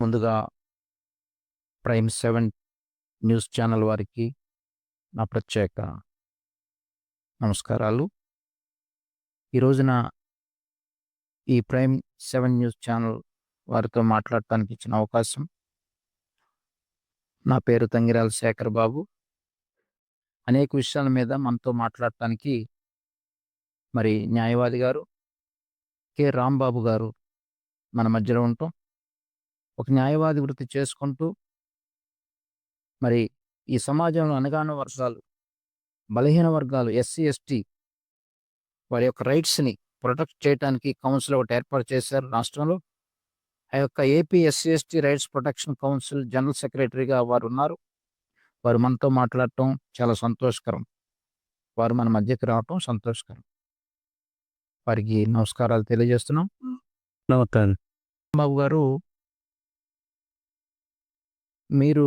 ముందుగా prime 7 news channel వారికి నా ప్రత్యేక నమస్కారాలు. ఈ రోజున ఈ ప్రైమ్ 7 న్యూస్ ఛానల్ వారితో మాట్లాడటానికి ఇచ్చిన అవకాశం. నా పేరు తంగిరాల శేఖర్ బాబు. అనేక విషయాల మీద మనతో మాట్లాడటానికి మరి న్యాయవాది గారు కె. రాంబాబు గారు మన మధ్యలో ఉండటం, ఒక న్యాయవాది వృత్తి చేసుకుంటూ మరి ఈ సమాజంలో అణగారిన వర్గాలు, బలహీన వర్గాలు, ఎస్సీ, ఎస్టీ వారి యొక్క రైట్స్‌ని ప్రొటెక్ట్ చేయటానికి కౌన్సిల్ ఒకటి ఏర్పాటు చేశారు రాష్ట్రంలో. ఆ యొక్క AP SC, ST rights protection council general సెక్రటరీగా వారున్నారు. వారు మనతో మాట్లాడటం చాలా సంతోషకరం. వారు మన మధ్యకి రావటం సంతోషకరం. వారికి నమస్కారాలు తెలియజేస్తున్నాం. నమస్కారం. బాబు గారు, మీరు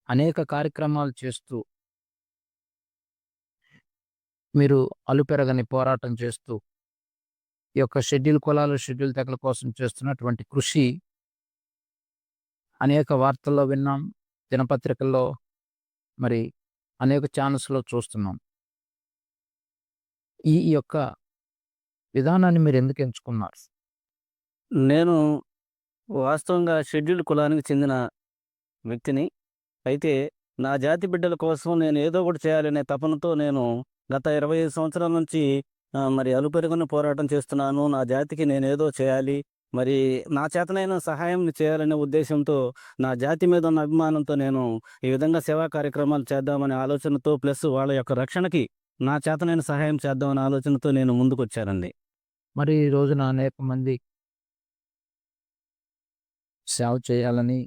అనేక కార్యక్రమాలు చేస్తూ, మీరు అలుపెరగని పోరాటం చేస్తూ, ఈ యొక్క షెడ్యూల్ కులాలు, షెడ్యూల్ తెగల కోసం చేస్తున్నటువంటి కృషి అనేక వార్తల్లో విన్నాం, దినపత్రికల్లో, మరి అనేక ఛానల్స్‌లో చూస్తున్నాం. ఈ యొక్క విధానాన్ని మీరు ఎందుకు ఎంచుకున్నారు? నేను వాస్తవంగా షెడ్యూల్డ్ కులానికి చెందిన వ్యక్తిని. అయితే నా జాతి బిడ్డల కోసం నేను ఏదో ఒకటి చేయాలనే తపనతో నేను గత 25 సంవత్సరాల నుంచి మరి అలుపెరగని పోరాటం చేస్తున్నాను. నా జాతికి నేనేదో చేయాలి. మరి నా చేతనైన సహాయం చేయాలనే ఉద్దేశ్యంతో, నా జాతి మీద ఉన్న అభిమానంతో నేను ఈ విధంగా సేవా కార్యక్రమాలు చేద్దామనే ఆలోచనతో, ప్లస్ వాళ్ళ యొక్క రక్షణకి నా చేతనైన సహాయం చేద్దామనే ఆలోచనతో నేను ముందుకొచ్చానండి. మరి ఈ రోజున అనేక మంది సేవ చేయాలని,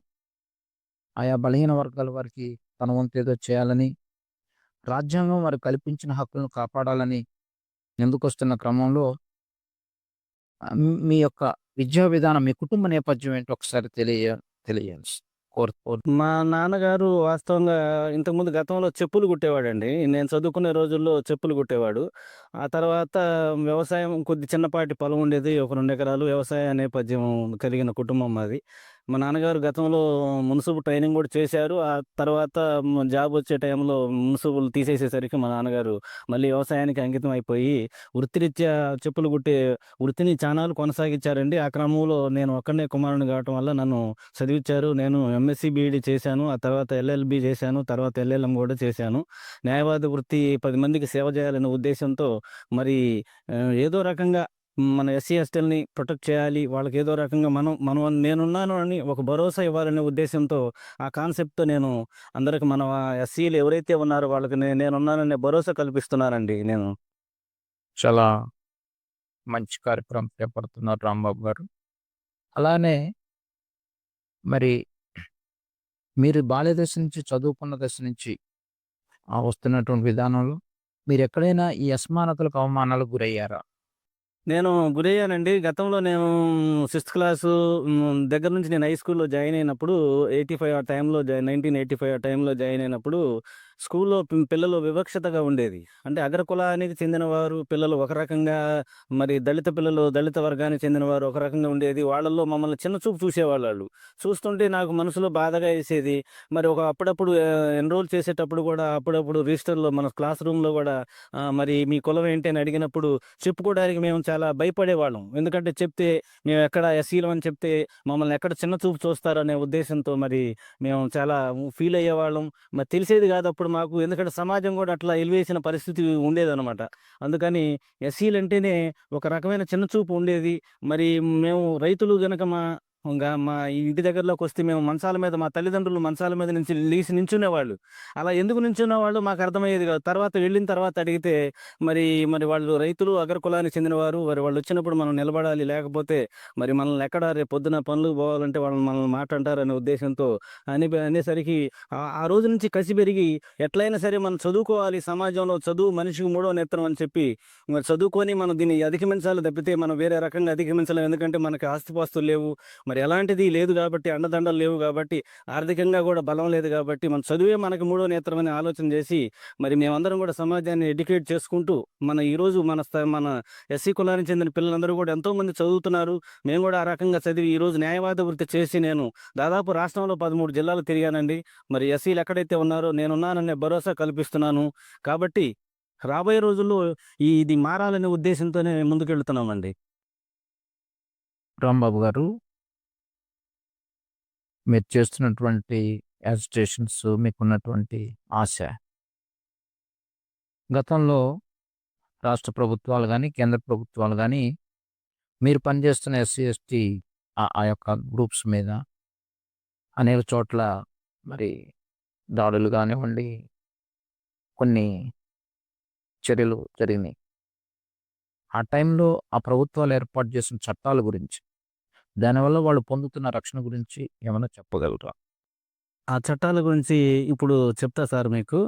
ఆయా బలహీన వర్గాల వారికి తన వంతు ఏదో చేయాలని, రాజ్యాంగం వారికి కల్పించిన హక్కులను కాపాడాలని ముందుకొస్తున్న క్రమంలో మీ యొక్క విద్యా విధానం, మీ కుటుంబ నేపథ్యం ఏంటో ఒకసారి తెలియాల్సి కోరుతూ. మా నాన్నగారు వాస్తవంగా ఇంతకుముందు గతంలో చెప్పులు కుట్టేవాడండి. నేను చదువుకునే రోజుల్లో చెప్పులు కుట్టేవాడు. ఆ తర్వాత వ్యవసాయం, కొద్ది చిన్నపాటి పొలం ఉండేది. ఒక 2 ఎకరాలు వ్యవసాయ నేపథ్యం కలిగిన కుటుంబం మాది. మా నాన్నగారు గతంలో మున్సిపల్ ట్రైనింగ్ కూడా చేశారు. ఆ తర్వాత జాబ్ వచ్చే టైంలో మున్సిపల్ తీసేసేసరికి మా నాన్నగారు మళ్ళీ వ్యవసాయానికి అంకితం అయిపోయి వృత్తిరీత్యా చెప్పులు కుట్టే వృత్తిని చానాళ్ళు కొనసాగించారండి. ఆ క్రమంలో నేను ఒక్కడినే కుమారుడిని కావటం వల్ల నన్ను చదివిచ్చారు. నేను ఎంఎస్సీ, బీఈడీ చేశాను. ఆ తర్వాత ఎల్ఎల్బీ చేశాను. తర్వాత ఎల్ఎల్ఎం కూడా చేశాను. న్యాయవాద వృత్తి 10 మందికి సేవ చేయాలనే ఉద్దేశ్యంతో మరి ఏదో రకంగా మన ఎస్సీ, ఎస్టీలని ప్రొటెక్ట్ చేయాలి. వాళ్ళకి ఏదో రకంగా మనం నేనున్నాను అని ఒక భరోసా ఇవ్వాలనే ఉద్దేశ్యంతో, ఆ కాన్సెప్ట్‌తో నేను అందరికి మన ఎస్సీలు ఎవరైతే ఉన్నారో వాళ్ళకి నేనున్నాననే భరోసా కల్పిస్తున్నానండి నేను. చాలా మంచి కార్యక్రమం చేపడుతున్నారు రాంబాబు గారు. అలానే మరి మీరు బాల్య దశ నుంచి, చదువుకున్న దశ నుంచి వస్తున్నటువంటి విధానంలో మీరెక్కడైనా ఈ అసమానతలకు, అవమానాలకు గురయ్యారా? నేను గురయ్యానండి. గతంలో నేను సిక్స్త్ క్లాసు దగ్గర నుంచి నేను హై స్కూల్‌లో జాయిన్ అయినప్పుడు 85 ఆ టైంలో 1985 ఆ టైంలో జాయిన్ అయినప్పుడు స్కూల్‌లో పిల్లలు వివక్షతగా ఉండేది. అంటే అగ్ర కులానికి చెందినవారు పిల్లలు ఒక రకంగా, మరి దళిత పిల్లలు దళిత వర్గానికి చెందినవారు ఒక రకంగా ఉండేది. వాళ్ళలో మమ్మల్ని చిన్న చూపు చూసేవాళ్ళాళ్ళు. చూస్తుంటే నాకు మనసులో బాధగా యేసేది. మరి అప్పుడప్పుడు ఎన్రోల్ చేసేటప్పుడు కూడా అప్పుడప్పుడు రిజిస్టర్‌లో మన క్లాస్ రూమ్‌లో కూడా మరి మీ కులం ఏంటి అని అడిగినప్పుడు చెప్పుకోవడానికి మేము చాలా భయపడేవాళ్ళం. ఎందుకంటే చెప్తే మేము ఎక్కడ ఎస్సీలం అని చెప్తే మమ్మల్ని ఎక్కడ చిన్న చూపు చూస్తారనే ఉద్దేశంతో మరి మేము చాలా ఫీల్ అయ్యేవాళ్ళం. మరి తెలిసేది కాదు అప్పుడు మాకు. ఎందుకంటే సమాజం కూడా అట్లా ఎలివేసిన పరిస్థితి ఉండేదనమాట. అందుకని ఎస్సీలంటేనే ఒక రకమైన చిన్న చూపు ఉండేది. మరి మేము రైతులు గనక మా ఇంటి దగ్గరలోకొస్తే మేము మంచాల మీద, మా తల్లిదండ్రులు మంచాల మీద నుంచి లేసి నించునేవాళ్ళు. అలా ఎందుకు నించునేవాళ్ళో మాకు అర్థమయ్యేది కాదు. తర్వాత వెళ్ళిన తర్వాత అడిగితే మరి మరి వాళ్ళు రైతులు, అగ్ర కులానికి చెందినవారు. మరి వాళ్ళొచ్చినప్పుడు మనం నిలబడాలి. లేకపోతే మరి మనల్ని ఎక్కడ రేపు పొద్దున పనులకు పోవాలంటే మనల్ని మాట అంటారనే ఉద్దేశంతో అనేసరికి ఆ రోజు నుంచి కసి పెరిగి ఎట్లయినా సరే మనం చదువుకోవాలి. సమాజంలో చదువు మనిషికి మూడో నేత్రం అని చెప్పి మరి చదువుకొని మనం దీన్ని అధిగమించాలి తప్పితే మనం వేరే రకంగా అధిగమించలేం. ఎందుకంటే మనకి ఆస్తిపాస్తులు లేవు. మరి ఎలాంటిది లేదు కాబట్టి, అండదండలు లేవు కాబట్టి, ఆర్థికంగా కూడా బలం లేదు కాబట్టి, మన చదువే మనకు మూడో నేత్రం అని ఆలోచన చేసి, మరి మేమందరం కూడా సమాజాన్ని ఎడ్యుకేట్ చేసుకుంటూ, ఈరోజు మన ఎస్సీ కులానికి చెందిన పిల్లలందరూ కూడా ఎంతోమంది చదువుతున్నారు. మేము కూడా ఆ రకంగా చదివి ఈరోజు న్యాయవాద వృత్తి చేసి నేను దాదాపు రాష్ట్రంలో 13 జిల్లాలు తిరిగానండి. మరి ఎస్సీలు ఎక్కడైతే ఉన్నారో నేనున్నాననే భరోసా కల్పిస్తున్నాను. కాబట్టి రాబోయే రోజుల్లో ఇది మారాలనే ఉద్దేశంతోనే ముందుకెళ్తున్నామండి. రాంబాబు గారు, మీరు చేస్తున్నటువంటి యాజిటేషన్స్, మీకున్నటువంటి ఆశ, గతంలో రాష్ట్ర ప్రభుత్వాలు గానీ, కేంద్ర ప్రభుత్వాలు గానీ, మీరు పనిచేస్తున్న ఎస్సీ, ఎస్టీ ఆ యొక్క గ్రూప్స్ మీద అనేక చోట్ల మరి దాడులు గానివ్వండి, కొన్ని చర్యలు జరిగినాయి. ఆ టైంలో ఆ ప్రభుత్వాలు ఏర్పాటు చేసిన చట్టాల గురించి, దానివల్ల వాళ్ళు పొందుతున్న రక్షణ గురించి ఏమన్నా చెప్పగలరా? ఆ చట్టాల గురించి ఇప్పుడు చెప్తా సార్ మీకు.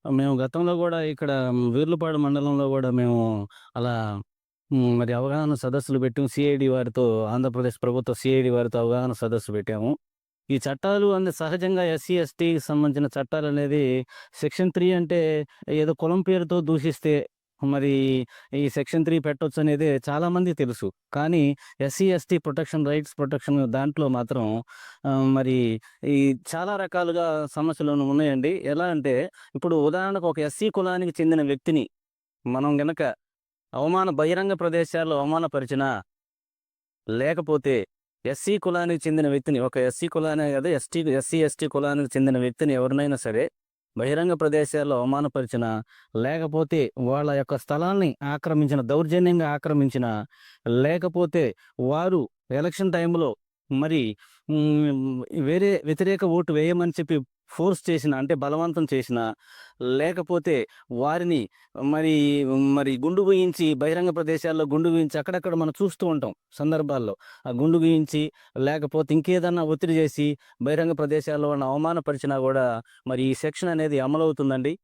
మేము గతంలో గూడా ఇక్కడ వీర్లపాడు మండలంలో గూడా మేము అలా మరి అవగాహన సదస్సులు పెట్టాం. సీఐడీ వారితో, ఆంధ్రప్రదేశ్ ప్రభుత్వ సీఐడీ వారితో అవగాహన సదస్సు పెట్టాము. ఈ చట్టాలు సహజంగా ఎస్సీ, ఎస్టీకి సంబంధించిన చట్టాలనేది సెక్షన్ 3 అంటే ఏదో కులం పేరుతో దూషిస్తే మరి ఈ సెక్షన్ 3 పెట్టొచ్చనేది చాలామందికి తెలుసు. కానీ ఎస్సీ, ఎస్టీ ప్రొటెక్షన్ దాంట్లో మాత్రం మరి ఈ చాలా రకాలుగా సమస్యలు ఉన్నాయండి. ఎలా అంటే ఇప్పుడు ఉదాహరణకు ఒక ఎస్సీ కులానికి చెందిన వ్యక్తిని మనం గనక బహిరంగ ప్రదేశాల్లో అవమానపరిచినా, లేకపోతే ఎస్సీ కులానికి చెందిన వ్యక్తిని ఒక ఎస్సీ కులానే కాదు ఎస్సీ, ఎస్టీ కులానికి చెందిన వ్యక్తిని ఎవరినైనా సరే బహిరంగ ప్రదేశాల్లో అవమానపరిచినా, లేకపోతే వాళ్ళ యొక్క స్థలాల్ని దౌర్జన్యంగా ఆక్రమించినా, లేకపోతే వారు ఎలక్షన్ టైంలో మరి వేరే వ్యతిరేక ఓటు వేయమని చెప్పి ఫోర్స్ చేసినా, అంటే బలవంతం చేసినా, లేకపోతే వారిని మరి గుండు గీయించి బహిరంగ ప్రదేశాల్లో గుండు గీయించి అక్కడక్కడ మనం చూస్తూ ఉంటాం సందర్భాల్లో. ఆ గుండు గీయించి, లేకపోతే ఇంకేదన్నా ఒత్తిడి చేసి బహిరంగ ప్రదేశాల్లో వాళ్ళని అవమానపరిచినా గూడా మరి ఈ సెక్షన్ అనేది అమలవుతుందండి.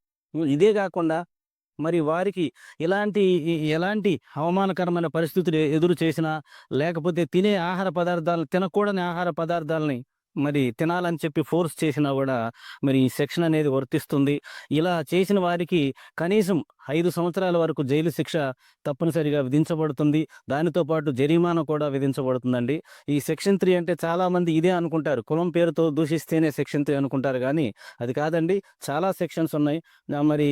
ఇదే గాకుండా మరి వారికి ఎలాంటి అవమానకరమైన పరిస్థితులు ఎదురు చేసినా, లేకపోతే తినకూడని ఆహార పదార్థాలని మరి తినాలని చెప్పి ఫోర్స్ చేసినా గూడా మరి ఈ సెక్షన్ అనేది వర్తిస్తుంది. ఇలా చేసిన వారికి కనీసం 5 సంవత్సరాల వరకు జైలు శిక్ష తప్పనిసరిగా విధించబడుతుంది. దానితో పాటు జరిమానా కూడా విధించబడుతుందండి. ఈ సెక్షన్ 3 అంటే చాలామంది ఇదే అనుకుంటారు. కులం పేరుతో దూషిస్తేనే సెక్షన్ 3 అనుకుంటారు గానీ, అది కాదండి. చాలా సెక్షన్స్ ఉన్నాయి. మరి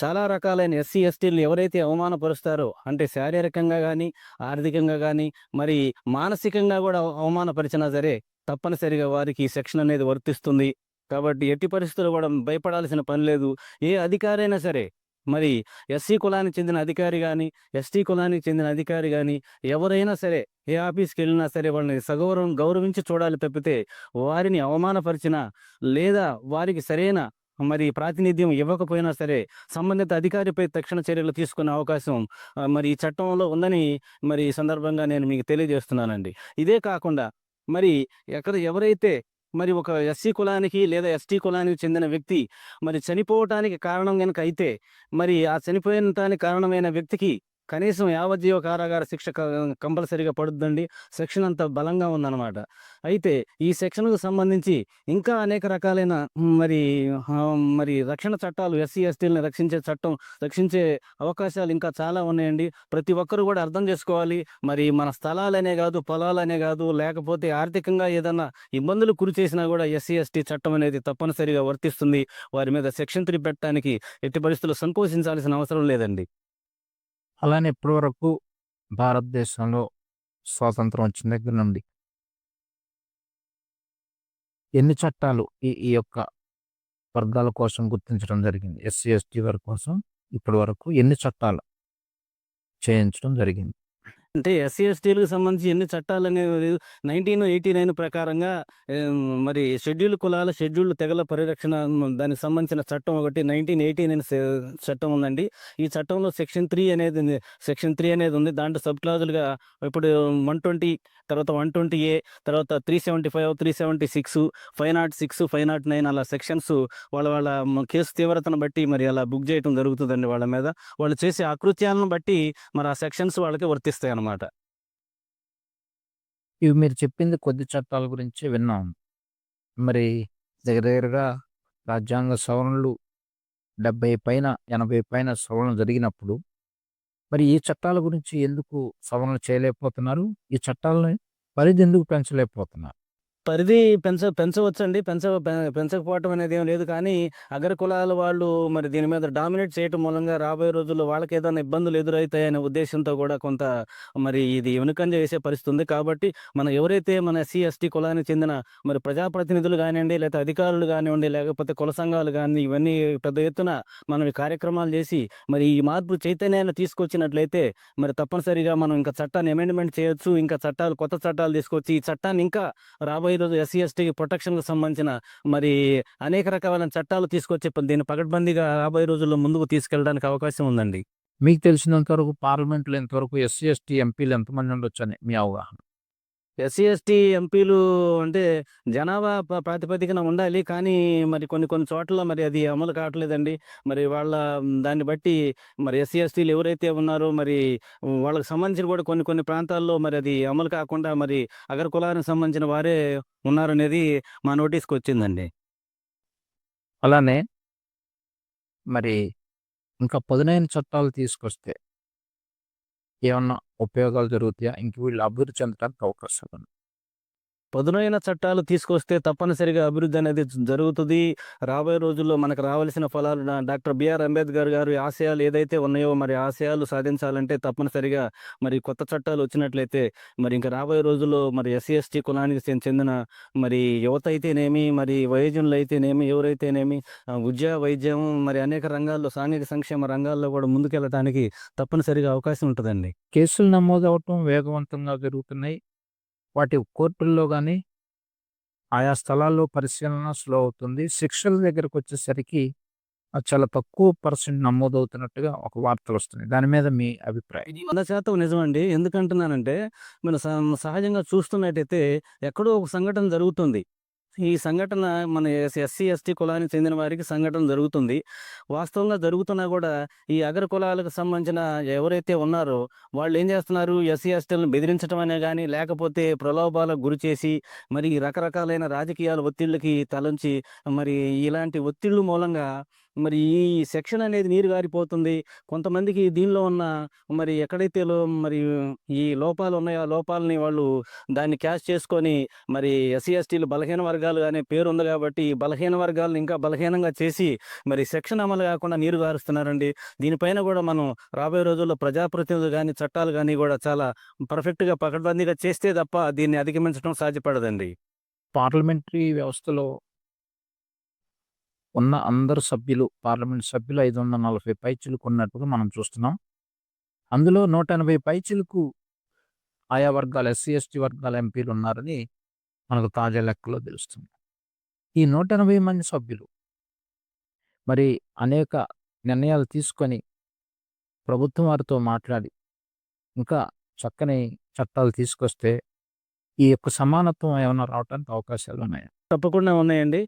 చాలా రకాలైన ఎస్సీ, ఎస్టీలని ఎవరైతే అవమానపరుస్తారో, అంటే శారీరకంగా గానీ, ఆర్థికంగా గానీ, మరి మానసికంగా గూడా అవమానపరిచినా సరే, తప్పనిసరిగా వారికి ఈ సెక్షన్ అనేది వర్తిస్తుంది. కాబట్టి ఎట్టి పరిస్థితుల్లో గూడా భయపడాల్సిన పని లేదు. ఏ అధికారైనా సరే, మరి ఎస్సీ కులానికి చెందిన అధికారి గానీ, ఎస్టీ కులానికి చెందిన అధికారి గానీ, ఎవరైనా సరే, ఏ ఆఫీస్‌కెళ్ళినా సరే వాళ్ళని గౌరవించి చూడాలి తప్పితే, వారిని అవమానపరిచినా, లేదా వారికి సరైన ప్రాతినిధ్యం ఇవ్వకపోయినా సరే, సంబంధిత అధికారిపై తక్షణ చర్యలు తీసుకునే అవకాశం మరి ఈ చట్టంలో ఉందని ఈ సందర్భంగా నేను మీకు తెలియజేస్తున్నానండి. ఇదే కాకుండా మరి ఎవరైతే ఒక ఎస్సీ కులానికి లేదా ఎస్టీ కులానికి చెందిన వ్యక్తి చనిపోవటానికి కారణం గనక అయితే, ఆ చనిపోయినటానికి కారణమైన వ్యక్తికి కనీసం యావజ్జీవ కారాగార శిక్ష కంపల్సరీగా పడుద్దండి. సెక్షన్ అంత బలంగా ఉందన్నమాట. అయితే ఈ సెక్షన్‌కు సంబంధించి ఇంకా అనేక రకాలైన మరి రక్షణ చట్టాలు, ఎస్సీ, ఎస్టీలని రక్షించే అవకాశాలు ఇంకా చాలా ఉన్నాయండి. ప్రతి ఒక్కరు కూడా అర్థం చేసుకోవాలి. మన స్థలాలనే గాదు, పొలాలనే గాదు, లేకపోతే ఆర్థికంగా ఏదన్నా ఇబ్బందులు గురి చేసినా గూడా ఎస్సీ, ఎస్టీ చట్టం అనేది తప్పనిసరిగా వర్తిస్తుంది. వారి మీద సెక్షన్ 3 పెట్టడానికి ఎట్టి పరిస్థితుల్లో సంకోచించాల్సిన అవసరం లేదండి. అలానే ఇప్పటివరకు భారతదేశంలో స్వాతంత్రం వచ్చిన దగ్గర నుండి ఎన్ని చట్టాలు ఈ ఈ యొక్క వర్గాల కోసం గుర్తించడం జరిగింది? ఎస్సీ, ఎస్టీ వారి కోసం ఇప్పటి వరకు ఎన్ని చట్టాలు చేయించడం జరిగింది? అంటే ఎస్సీ, ఎస్టీలకు సంబంధించి ఎన్ని చట్టాలనేవి 1989 ప్రకారంగా షెడ్యూల్ కులాల, షెడ్యూల్డ్ తెగల పరిరక్షణ దానికి సంబంధించిన చట్టం ఒకటి 1989 చట్టం ఉందండి. ఈ చట్టంలో సెక్షన్ 3 అనేది ఉంది. దాంట్లో సబ్ క్లాజులుగా ఇప్పుడు 120, తర్వాత 120A, తర్వాత 375, 376, 506, 509 అలా సెక్షన్స్ వాళ్ళ వాళ్ళ కేసు తీవ్రతను బట్టి అలా బుక్ చేయటం జరుగుతుందండి వాళ్ళ మీద. వాళ్ళు చేసే అకృత్యాలను బట్టి ఆ సెక్షన్స్ వాళ్ళకి వర్తిస్తాయన్నమాట. ఇవి మీరు చెప్పింది కొద్ది చట్టాల గురించే విన్నాం. మరి దగ్గర దగ్గరగా రాజ్యాంగ సవరణలు 70 పైన, 80 పైన సవరణలు జరిగినప్పుడు, మరి ఈ చట్టాల గురించి ఎందుకు సవరణలు చేయలేకపోతున్నారు? ఈ చట్టాలని పరిధి ఎందుకు పెంచలేకపోతున్నారు? పరిధి పెంచవచ్చండి. పెంచకపోవటం అనేదేం లేదు. కానీ అగ్ర కులాల వాళ్ళు మరి దీని మీద డామినేట్ చేయటం మూలంగా రాబోయే రోజుల్లో వాళ్ళకేదైనా ఇబ్బందులు ఎదురైతాయనే ఉద్దేశ్యంతో గూడా కొంత మరి ఇది వెనుకంజ వేసే పరిస్థితి ఉంది. కాబట్టి మనం ఎవరైతే మన ఎస్సీ, ఎస్టీ కులానికి చెందిన మరి ప్రజాప్రతినిధులు గానియండి, లేతే అధికారులు గానివ్వండి, లేకపోతే కుల సంఘాలు గాని ఇవన్నీ పెద్ద ఎత్తున మనం ఈ కార్యక్రమాలు జేసి మరి ఈ మార్పు చైతన్యాన్ని తీసుకొచ్చినట్లయితే మరి తప్పనిసరిగా మనం ఇంకా చట్టాన్ని అమెండ్‌మెంట్ చేయొచ్చు. ఇంకా కొత్త చట్టాలు తీసుకొచ్చి ఈ చట్టాన్ని ఇంకా రాబోయే రోజు ఎస్సీ, ఎస్టీకి ప్రొటెక్షన్‌కి సంబంధించిన మరి అనేక రకాలైన చట్టాలు తీసుకొచ్చి దీన్ని పకడ్బందీగా రాబోయే రోజుల్లో ముందుకు తీసుకెళ్ళడానికి అవకాశం ఉందండి. మీకు తెలిసినంత వరకు పార్లమెంట్‌లో ఇంతవరకు ఎస్సీ, ఎస్టీ ఎంపీలు ఎంతమంది ఉండొచ్చని మీ అవగాహన? ఎస్సీ, ఎస్టీ ఎంపీలు అంటే జనాభా ప్రాతిపదికన ఉండాలి. కానీ మరి కొన్ని కొన్ని చోట్ల మరి అది అమలు కావట్లేదండి. మరి వాళ్ళ దాన్ని బట్టి మరి ఎస్సీ, ఎస్టీలు ఎవరైతే ఉన్నారో మరి వాళ్ళకి సంబంధించిన కూడా కొన్ని కొన్ని ప్రాంతాల్లో మరి అది అమలు కాకుండా మరి అగ్ర కులానికి సంబంధించిన వారే ఉన్నారనేది మా నోటీస్‌కొచ్చిందండి. అలానే మరి ఇంకా పదునైన చట్టాలు తీసుకొస్తే ఏమన్నా ఉపయోగాలు జరుగుతాయా? ఇంక వీళ్ళు అభివృద్ధి చెందడానికి అవకాశాలున్నాయా? పదునైన చట్టాలు తీసుకొస్తే తప్పనిసరిగా అభివృద్ధి అనేది జరుగుతుంది. రాబోయే రోజుల్లో మనకు రావాల్సిన ఫలాలు డాక్టర్ బిఆర్ అంబేద్కర్ గారి ఆశయాలు ఏదైతే ఉన్నాయో మరి ఆశయాలు సాధించాలంటే తప్పనిసరిగా మరి కొత్త చట్టాలు వచ్చినట్లయితే మరి ఇంకా రాబోయే రోజుల్లో మరి ఎస్సీ, ఎస్టీ కులానికి చెందిన మరి యువత అయితేనేమి, మరి వయోజనులు అయితేనేమి, ఎవరైతేనేమి వైద్యం మరి అనేక రంగాల్లో సాంఘిక సంక్షేమ రంగాల్లో కూడా ముందుకెళ్ళటానికి తప్పనిసరిగా అవకాశం ఉంటదండి. కేసులు నమోదవ్వటం వేగవంతంగా జరుగుతున్నాయి. వాటి కోర్టుల్లో గాని, ఆయా స్థలాల్లో పరిశీలన స్లో అవుతుంది. శిక్షల దగ్గరకొచ్చేసరికి చాలా తక్కువ పర్సెంట్ నమోదవుతున్నట్టుగా ఒక వార్తలొస్తున్నాయి. దాని మీద మీ అభిప్రాయం? ఇది 100% నిజమండి. ఎందుకంటున్నానంటే, మనం సహజంగా చూస్తున్నట్టయితే ఎక్కడో ఒక సంఘటన జరుగుతుంది. ఈ సంఘటన మన ఎస్సీ, ఎస్టీ కులానికి చెందిన వారికి సంఘటన జరుగుతుంది. వాస్తవంగా జరుగుతున్నా గూడా ఈ అగ్ర కులాలకు సంబంధించిన ఎవరైతే ఉన్నారో వాళ్ళేం జేస్తున్నారు, ఎస్సీ, ఎస్టీలను బెదిరించడం అనే గాని, లేకపోతే ప్రలోభాలకు గురిచేసి, మరి ఈ రకరకాలైన రాజకీయాల ఒత్తిళ్ళకి తలొంచి, మరి ఇలాంటి ఒత్తిళ్ళు మూలంగా మరి ఈ సెక్షన్ అనేది నీరు గారిపోతుంది. కొంతమందికి దీనిలో ఉన్న మరి ఎక్కడైతే మరి ఈ లోపాలు ఉన్నాయో, ఆ లోపాలని వాళ్ళు దాన్ని క్యాష్ చేసుకొని మరి ఎస్సీ, ఎస్టీలు బలహీన వర్గాలు అనే పేరుంది గాబట్టి, ఈ బలహీన వర్గాలను ఇంకా బలహీనంగా చేసి, మరి సెక్షన్ అమలు గాకుండా నీరు గారుస్తున్నారండి. దీనిపైన గూడా మనం రాబోయే రోజుల్లో ప్రజాప్రతినిధులు గాని, చట్టాలు గాని గూడా చాలా పర్ఫెక్ట్‌గా పకడ్బందీగా చేస్తే తప్ప దీన్ని అధిగమించడం సాధ్యపడదండి. పార్లమెంటరీ వ్యవస్థలో ఉన్న అందరు సభ్యులు, పార్లమెంట్ సభ్యులు 540 పైచిలుకు ఉన్నట్టుగా మనం చూస్తున్నాం. అందులో 180 పైచిలుకు ఆయా వర్గాల ఎస్సీ, ఎస్టీ వర్గాల ఎంపీలున్నారని మనకు తాజా లెక్కల్లో తెలుస్తుంది. ఈ 180 మంది సభ్యులు మరి అనేక నిర్ణయాలు తీసుకొని ప్రభుత్వం వారితో మాట్లాడి ఇంకా చక్కని చట్టాలు తీసుకొస్తే ఈ యొక్క సమానత్వం ఏమన్నా రావటానికి అవకాశాలున్నాయా? తప్పకుండా ఉన్నాయండి.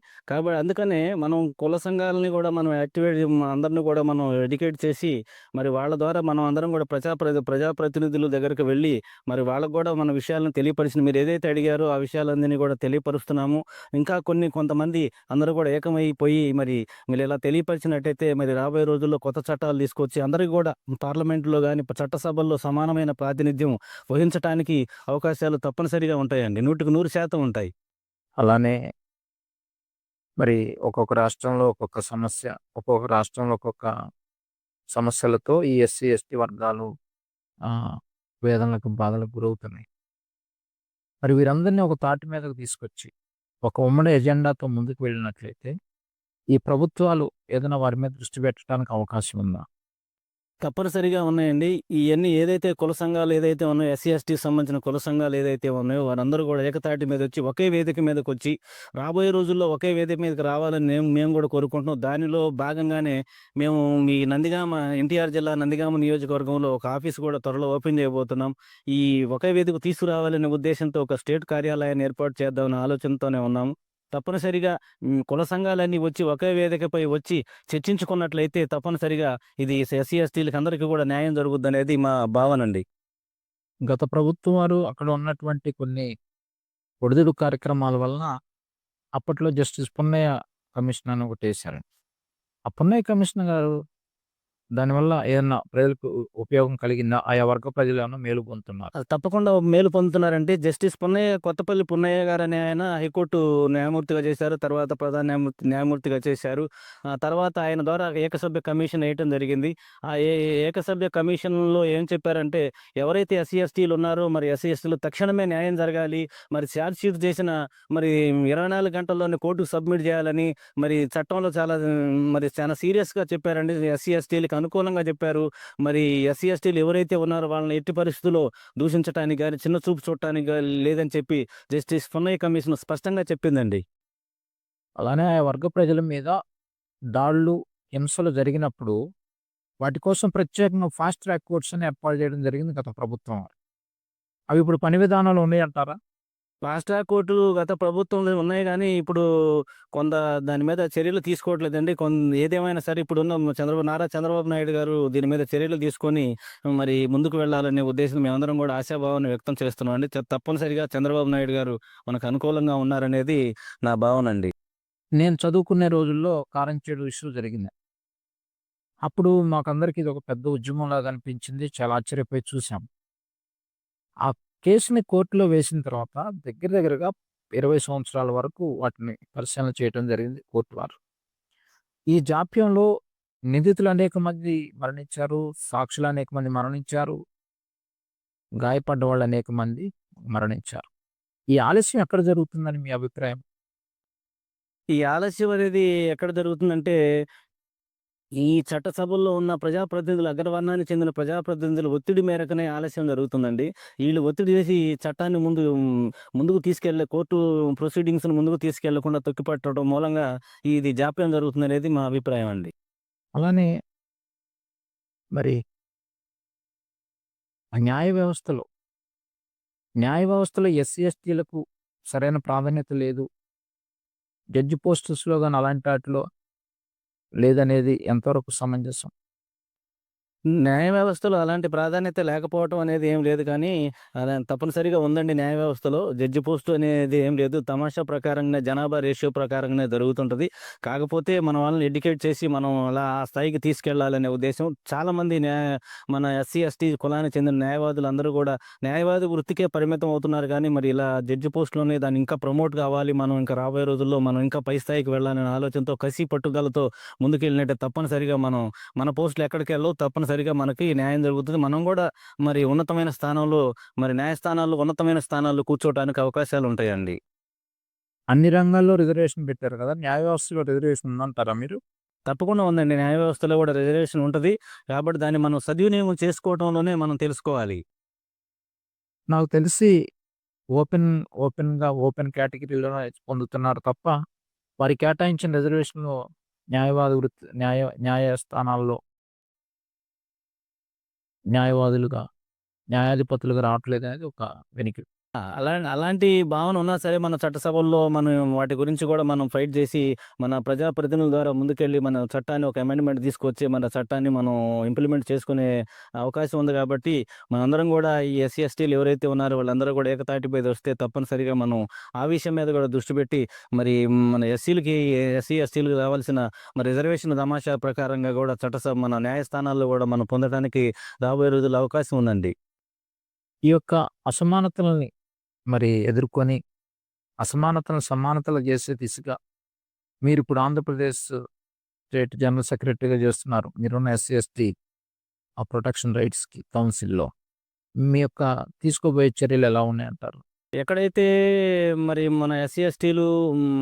అందుకనే మనం కుల సంఘాలని గూడా మనం యాక్టివేట్ అందరిని గూడా మనం ఎడ్యుకేట్ చేసి, మరి వాళ్ళ ద్వారా మనం అందరం గూడా ప్రజాప్రతినిధుల దగ్గరికి వెళ్ళి, మరి వాళ్ళకి గూడా మన విషయాలను తెలియపరిచిన మీరేదైతే అడిగారో ఆ విషయాలన్నీ గూడా తెలియపరుస్తున్నాము. ఇంకా కొంతమంది అందరూ గూడా ఏకమైపోయి మరి వీళ్ళిలా తెలియపరిచినట్టయితే మరి రాబోయే రోజుల్లో కొత్త చట్టాలు తీసుకొచ్చి అందరికి గూడా పార్లమెంట్‌లో గాని, చట్టసభల్లో సమానమైన ప్రాతినిధ్యం వహించటానికి అవకాశాలు తప్పనిసరిగా ఉంటాయండి. 100% ఉంటాయి. అలానే మరి ఒక్కొక్క రాష్ట్రంలో ఒక్కొక్క సమస్య, ఒక్కొక్క రాష్ట్రంలో ఒక్కొక్క సమస్యలతో ఈ ఎస్సీ, ఎస్టీ వర్గాలు ఆహ్, వేదనలకు, బాధలకు గురవుతున్నాయి. మరి వీరందరిని ఒక తాటి మీదకు తీసుకొచ్చి, ఒక ఉమ్మడి ఎజెండాతో ముందుకు వెళ్ళినట్లయితే, ఈ ప్రభుత్వాలు ఏదైనా వారి మీద దృష్టి పెట్టడానికి అవకాశం ఉందా? తప్పనిసరిగా ఉన్నాయండి. ఇయన్నీ ఏదైతే కుల సంఘాలు ఏదైతే ఉన్నాయో, ఎస్సీ, ఎస్టీకి సంబంధించిన కుల సంఘాలు ఏదైతే ఉన్నాయో, వారందరూ గూడా ఏకతాటి మీదొచ్చి, ఒకే వేదిక మీదకొచ్చి, రాబోయే రోజుల్లో ఒకే వేదిక మీదకి రావాలని మేము గూడా కోరుకుంటున్నాం. దానిలో భాగంగానే మేము ఈ ఎన్టీఆర్ జిల్లా నందిగామ నియోజకవర్గంలో ఒక ఆఫీస్ గూడా త్వరలో ఓపెన్ చేయబోతున్నాం. ఈ ఒకే వేదిక తీసుకురావాలనే ఉద్దేశంతో ఒక స్టేట్ కార్యాలయాన్ని ఏర్పాటు చేద్దామనే ఆలోచనతోనే ఉన్నాము. తప్పనిసరిగా కుల సంఘాలన్నీ వచ్చి ఒకే వేదికపై వచ్చి చర్చించుకున్నట్లయితే తప్పనిసరిగా ఇది ఎస్సీ, ఎస్టీలకి అందరికీ కూడా న్యాయం జరుగుద్దనేది మా భావనండి. గత ప్రభుత్వం వారు అక్కడ ఉన్నటువంటి కొన్ని ఒడిదుడు కార్యక్రమాల వలన అప్పట్లో జస్టిస్ పున్నయ్య కమిషన్ అని ఒకటేశారండి. ఆ పున్నయ్య కమిషన్ గారు దానివల్ల ఏదన్నా ప్రజలకు ఉపయోగం కలిగిందా? ఆయా వర్గ ప్రజలేమన్నా మేలు పొందుతున్నారా? తప్పకుండా మేలు పొందుతున్నారంటే జస్టిస్ పున్నయ్య కొత్తపల్లి పున్నయ్య గారనే ఆయన హైకోర్టు న్యాయమూర్తిగా చేశారు. తర్వాత ప్రధాన న్యాయమూర్తిగా చేశారు. తర్వాత ఆయన ద్వారా ఏకసభ్య కమిషన్ ఏయటం జరిగింది. ఆ ఏకసభ్య కమిషన్‌లో ఏం చెప్పారంటే ఎవరైతే ఎస్సీ, ఎస్టీలు ఉన్నారో మరి ఎస్సీ, ఎస్టీలు తక్షణమే న్యాయం జరగాలి. మరి ఛార్జ్ షీట్ చేసిన మరి 24 గంటల్లోనే కోర్టుకు సబ్మిట్ చేయాలని మరి చట్టంలో మరి చాలా సీరియస్‌గా చెప్పారండి. ఎస్సీ, ఎస్టీలకి అనుకూలంగా చెప్పారు. మరి ఎస్సీ, ఎస్టీలు ఎవరైతే ఉన్నారో వాళ్ళని ఎట్టి పరిస్థితుల్లో దూషించటానికి గాని, చిన్న చూపు చూడటానికి గాని లేదని చెప్పి జస్టిస్ పున్నయ్య కమిషన్ స్పష్టంగా చెప్పిందండి. అలానే ఆయా వర్గ ప్రజల మీద దాడులు, హింసలు జరిగినప్పుడు వాటి కోసం ప్రత్యేకంగా ఫాస్ట్ ట్రాక్ కోర్ట్స్ అని ఏర్పాటు చేయడం జరిగింది గత ప్రభుత్వం వారు. అవి ఇప్పుడు పని విధానాలు ఉన్నాయంటారా? ఫాస్ట్ ట్రాక్ కోర్టులు గత ప్రభుత్వంలో ఉన్నాయి గానీ, ఇప్పుడు కొంత దాని మీద చర్యలు తీసుకోవట్లేదండి. ఏదేమైనా సరే ఇప్పుడున్న నారా చంద్రబాబు నాయుడు గారు దీని మీద చర్యలు తీసుకొని మరి ముందుకు వెళ్ళాలనే ఉద్దేశం మేమందరం గూడా ఆశాభావాన్ని వ్యక్తం చేస్తున్నామండి. తప్పనిసరిగా చంద్రబాబు నాయుడు గారు మనకు అనుకూలంగా ఉన్నారనేది నా భావనండి. నేను చదువుకునే రోజుల్లో కారంచేడు ఇష్యూ జరిగింది. అప్పుడు మాకందరికి ఇదొక పెద్ద ఉద్యమంలాగా అనిపించింది. చాలా ఆశ్చర్యపోయి చూసాం. ఆ కేసుని కోర్టులో వేసిన తర్వాత దగ్గర దగ్గరగా 20 సంవత్సరాల వరకు వాటిని పరిశీలన చేయటం జరిగింది కోర్టు వారు. ఈ జాప్యంలో నిందితులు అనేక మంది మరణించారు. సాక్షులు అనేక మంది మరణించారు. గాయపడ్డ వాళ్ళు అనేక మంది మరణించారు. ఈ ఆలస్యం ఎక్కడ జరుగుతుందని మీ అభిప్రాయం? ఈ ఆలస్యం అనేది ఎక్కడ జరుగుతుందంటే ఈ చట్టసభల్లో ఉన్న ప్రజాప్రతినిధులు అగ్రవర్ణానికి చెందిన ప్రజాప్రతినిధుల ఒత్తిడి మేరకనే ఆలస్యం జరుగుతుందండి. ఈళ్ళు ఒత్తిడి చేసి ఈ చట్టాన్ని ముందుకు తీసుకెళ్ళే కోర్టు ప్రొసీడింగ్స్‌ని ముందుకు తీసుకెళ్లకుండా తొక్కిపట్టడం మూలంగా ఇది జాప్యం జరుగుతుందనేది మా అభిప్రాయం అండి. అలానే మరి ఆ న్యాయ వ్యవస్థలో ఎస్సీ, ఎస్టీలకు సరైన ప్రాధాన్యత లేదు. జడ్జి పోస్టర్స్‌లో గాని అలాంటి ఆటిలో లేదనేది ఎంతవరకు సమంజసం? న్యాయ వ్యవస్థలో అలాంటి ప్రాధాన్యత లేకపోవటం అనేది ఏం లేదు కానీ, అలా తప్పనిసరిగా ఉందండి న్యాయ వ్యవస్థలో. జడ్జి పోస్టు అనేది ఏం లేదు. తమాషా ప్రకారంగానే జనాభా రేషియో ప్రకారంగానే జరుగుతుంటది. కాకపోతే మన వాళ్ళని ఎడ్యుకేట్ చేసి మనం అలా ఆ స్థాయికి తీసుకెళ్ళాలనే ఉద్దేశం చాలామంది మన ఎస్సీ, ఎస్టీ కులానికి చెందిన న్యాయవాదులందరూ కూడా న్యాయవాది వృత్తికే పరిమితం అవుతున్నారు కానీ, మరి ఇలా జడ్జి పోస్ట్‌లోనే దాన్ని ఇంకా ప్రమోట్ కావాలి. మనం ఇంకా రాబోయే రోజుల్లో మనం ఇంకా పై స్థాయికి వెళ్ళాలనే ఆలోచనతో కసి పట్టుదలతో ముందుకెళ్ళినట్టే తప్పనిసరిగా మన పోస్టులు ఎక్కడికెళ్ళవు. తప్పనిసరిగా మనకి న్యాయం జరుగుతుంది. మనం గూడా మరి ఉన్నతమైన స్థానంలో మరి న్యాయస్థానాల్లో ఉన్నతమైన స్థానాల్లో కూర్చోవటానికి అవకాశాలుంటాయండి. అన్ని రంగాల్లో రిజర్వేషన్ పెట్టారు కదా! న్యాయ వ్యవస్థలో రిజర్వేషన్ ఉందంటారా మీరు? తప్పకుండా ఉందండి. న్యాయ వ్యవస్థలో గూడా రిజర్వేషన్ ఉంటది. కాబట్టి దాన్ని మనం సద్వినియోగం చేసుకోవటంలోనే మనం తెలుసుకోవాలి. నాకు తెలిసి ఓపెన్ ఓపెన్ కేటగిరీలోనే పొందుతున్నారు తప్ప, వారికి కేటాయించిన రిజర్వేషన్‌లో న్యాయవాది వృత్తి న్యాయస్థానాల్లో న్యాయవాదులుగా, న్యాయాధిపతులుగా రావట్లేదనేది ఒక వినికిడి. అలాంటి భావన ఉన్నా సరే మన చట్టసభల్లో మనం వాటి గురించి గూడా మనం ఫైట్ జేసి, మన ప్రజాప్రతినిధుల ద్వారా ముందుకెళ్ళి మన చట్టాన్ని ఒక అమెండ్‌మెంట్ తీసుకొచ్చి మన చట్టాన్ని మనం ఇంప్లిమెంట్ చేసుకునే అవకాశం ఉంది గాబట్టి, మనందరం గూడా ఈ ఎస్సీ, ఎస్టీలు ఎవరైతే ఉన్నారో వాళ్ళందరూ గూడా ఏకతాటి మీదొస్తే తప్పనిసరిగా మనం ఆ విషయం మీద గూడా దృష్టి పెట్టి, మరి మన ఎస్సీ, ఎస్టీలకు రావాల్సిన మరి రిజర్వేషన్ తమాషా ప్రకారంగా గూడా మన న్యాయస్థానాల్లో గూడా మనం పొందడానికి రాబోయే రోజుల్లో అవకాశం ఉందండి. ఈ యొక్క అసమానతలని మరి ఎదుర్కొని, అసమానతలను సమానతలు చేసే దిశగా మీరిప్పుడు ఆంధ్రప్రదేశ్ స్టేట్ జనరల్ సెక్రటరీగా చేస్తున్నారు. మీరున్న ఎస్సీ, ఎస్టీ ప్రొటెక్షన్ రైట్స్‌కి కౌన్సిల్‌లో. మీ యొక్క తీసుకోబోయే చర్యలు ఎలా ఉన్నాయంటారు? ఎక్కడైతే మరి మన ఎస్సీ, ఎస్టీలు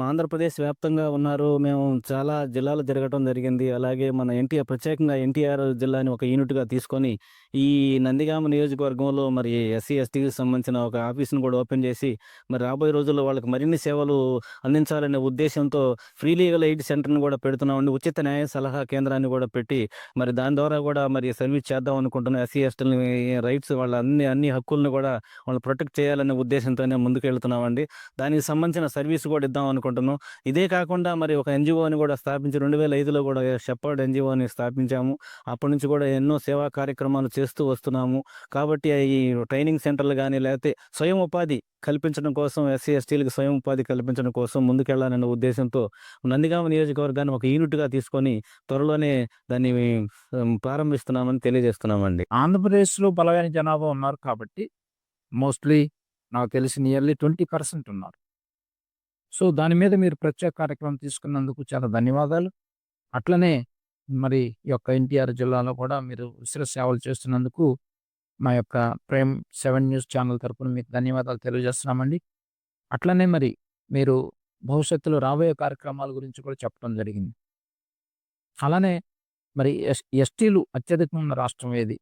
ఆంధ్రప్రదేశ్ వ్యాప్తంగా ఉన్నారో, మేము చాలా జిల్లాలు తిరగటం జరిగింది. అలాగే మన ప్రత్యేకంగా ఎన్టీఆర్ జిల్లాని ఒక యూనిట్‌గా తీసుకొని, ఈ నందిగామ నియోజకవర్గంలో మరి ఎస్సీ, ఎస్టీకి సంబంధించిన ఒక ఆఫీస్‌ని కూడా ఓపెన్ చేసి, మరి రాబోయే రోజుల్లో వాళ్ళకి మరిన్ని సేవలు అందించాలనే ఉద్దేశ్యంతో ఫ్రీ లీగల్ ఎయిడ్ సెంటర్‌ని కూడా పెడుతున్నామండి. ఉచిత న్యాయ సలహా కేంద్రాన్ని కూడా పెట్టి, మరి దాని ద్వారా కూడా మరి సర్వీస్ చేద్దాం అనుకుంటున్న ఎస్సీ, ఎస్టీలని రైట్స్ వాళ్ళ అన్ని హక్కుల్ని కూడా వాళ్ళు ప్రొటెక్ట్ చేయాలనే ఉద్దేశంతో చేసుకుంటూనే ముందుకెళ్తున్నామండి. దానికి సంబంధించిన సర్వీస్ కూడా ఇద్దాం అనుకుంటున్నాం. ఇదే కాకుండా మరి ఒక ఎన్‌జీఓని కూడా స్థాపించి 2005లో కూడా షెపర్డ్ ఎన్‌జీఓని స్థాపించాము. అప్పటి నుంచి కూడా ఎన్నో సేవా కార్యక్రమాలు చేస్తూ వస్తున్నాము. కాబట్టి ఈ ట్రైనింగ్ సెంటర్‌లు గాని, లేకపోతే స్వయం ఉపాధి కల్పించడం కోసం, ఎస్సీ, ఎస్టీలకి స్వయం ఉపాధి కల్పించడం కోసం ముందుకెళ్లాలనే ఉద్దేశంతో నందిగామ నియోజకవర్గాన్ని ఒక యూనిట్‌గా తీసుకొని త్వరలోనే దాన్ని ప్రారంభిస్తున్నామని తెలియజేస్తున్నామండి. ఆంధ్రప్రదేశ్‌లో బలమైన జనాభా ఉన్నారు కాబట్టి మోస్ట్‌లీ నాకు తెలిసి నియర్లీ 20% ఉన్నారు. సో, దాని మీద మీరు ప్రత్యేక కార్యక్రమం తీసుకున్నందుకు చాలా ధన్యవాదాలు. అట్లనే మరి ఈ యొక్క ఎన్టీఆర్ జిల్లాలో కూడా మీరు విశిష్ట సేవలు చేస్తున్నందుకు మా యొక్క ప్రైమ్ 7 న్యూస్ ఛానల్ తరపున మీకు ధన్యవాదాలు తెలియజేస్తున్నామండి. అట్లనే మరి మీరు భవిష్యత్తులో రాబోయే కార్యక్రమాల గురించి కూడా చెప్పడం జరిగింది. అలానే మరి ఎస్టీలు అత్యధికంగా ఉన్న రాష్ట్రం ఏది?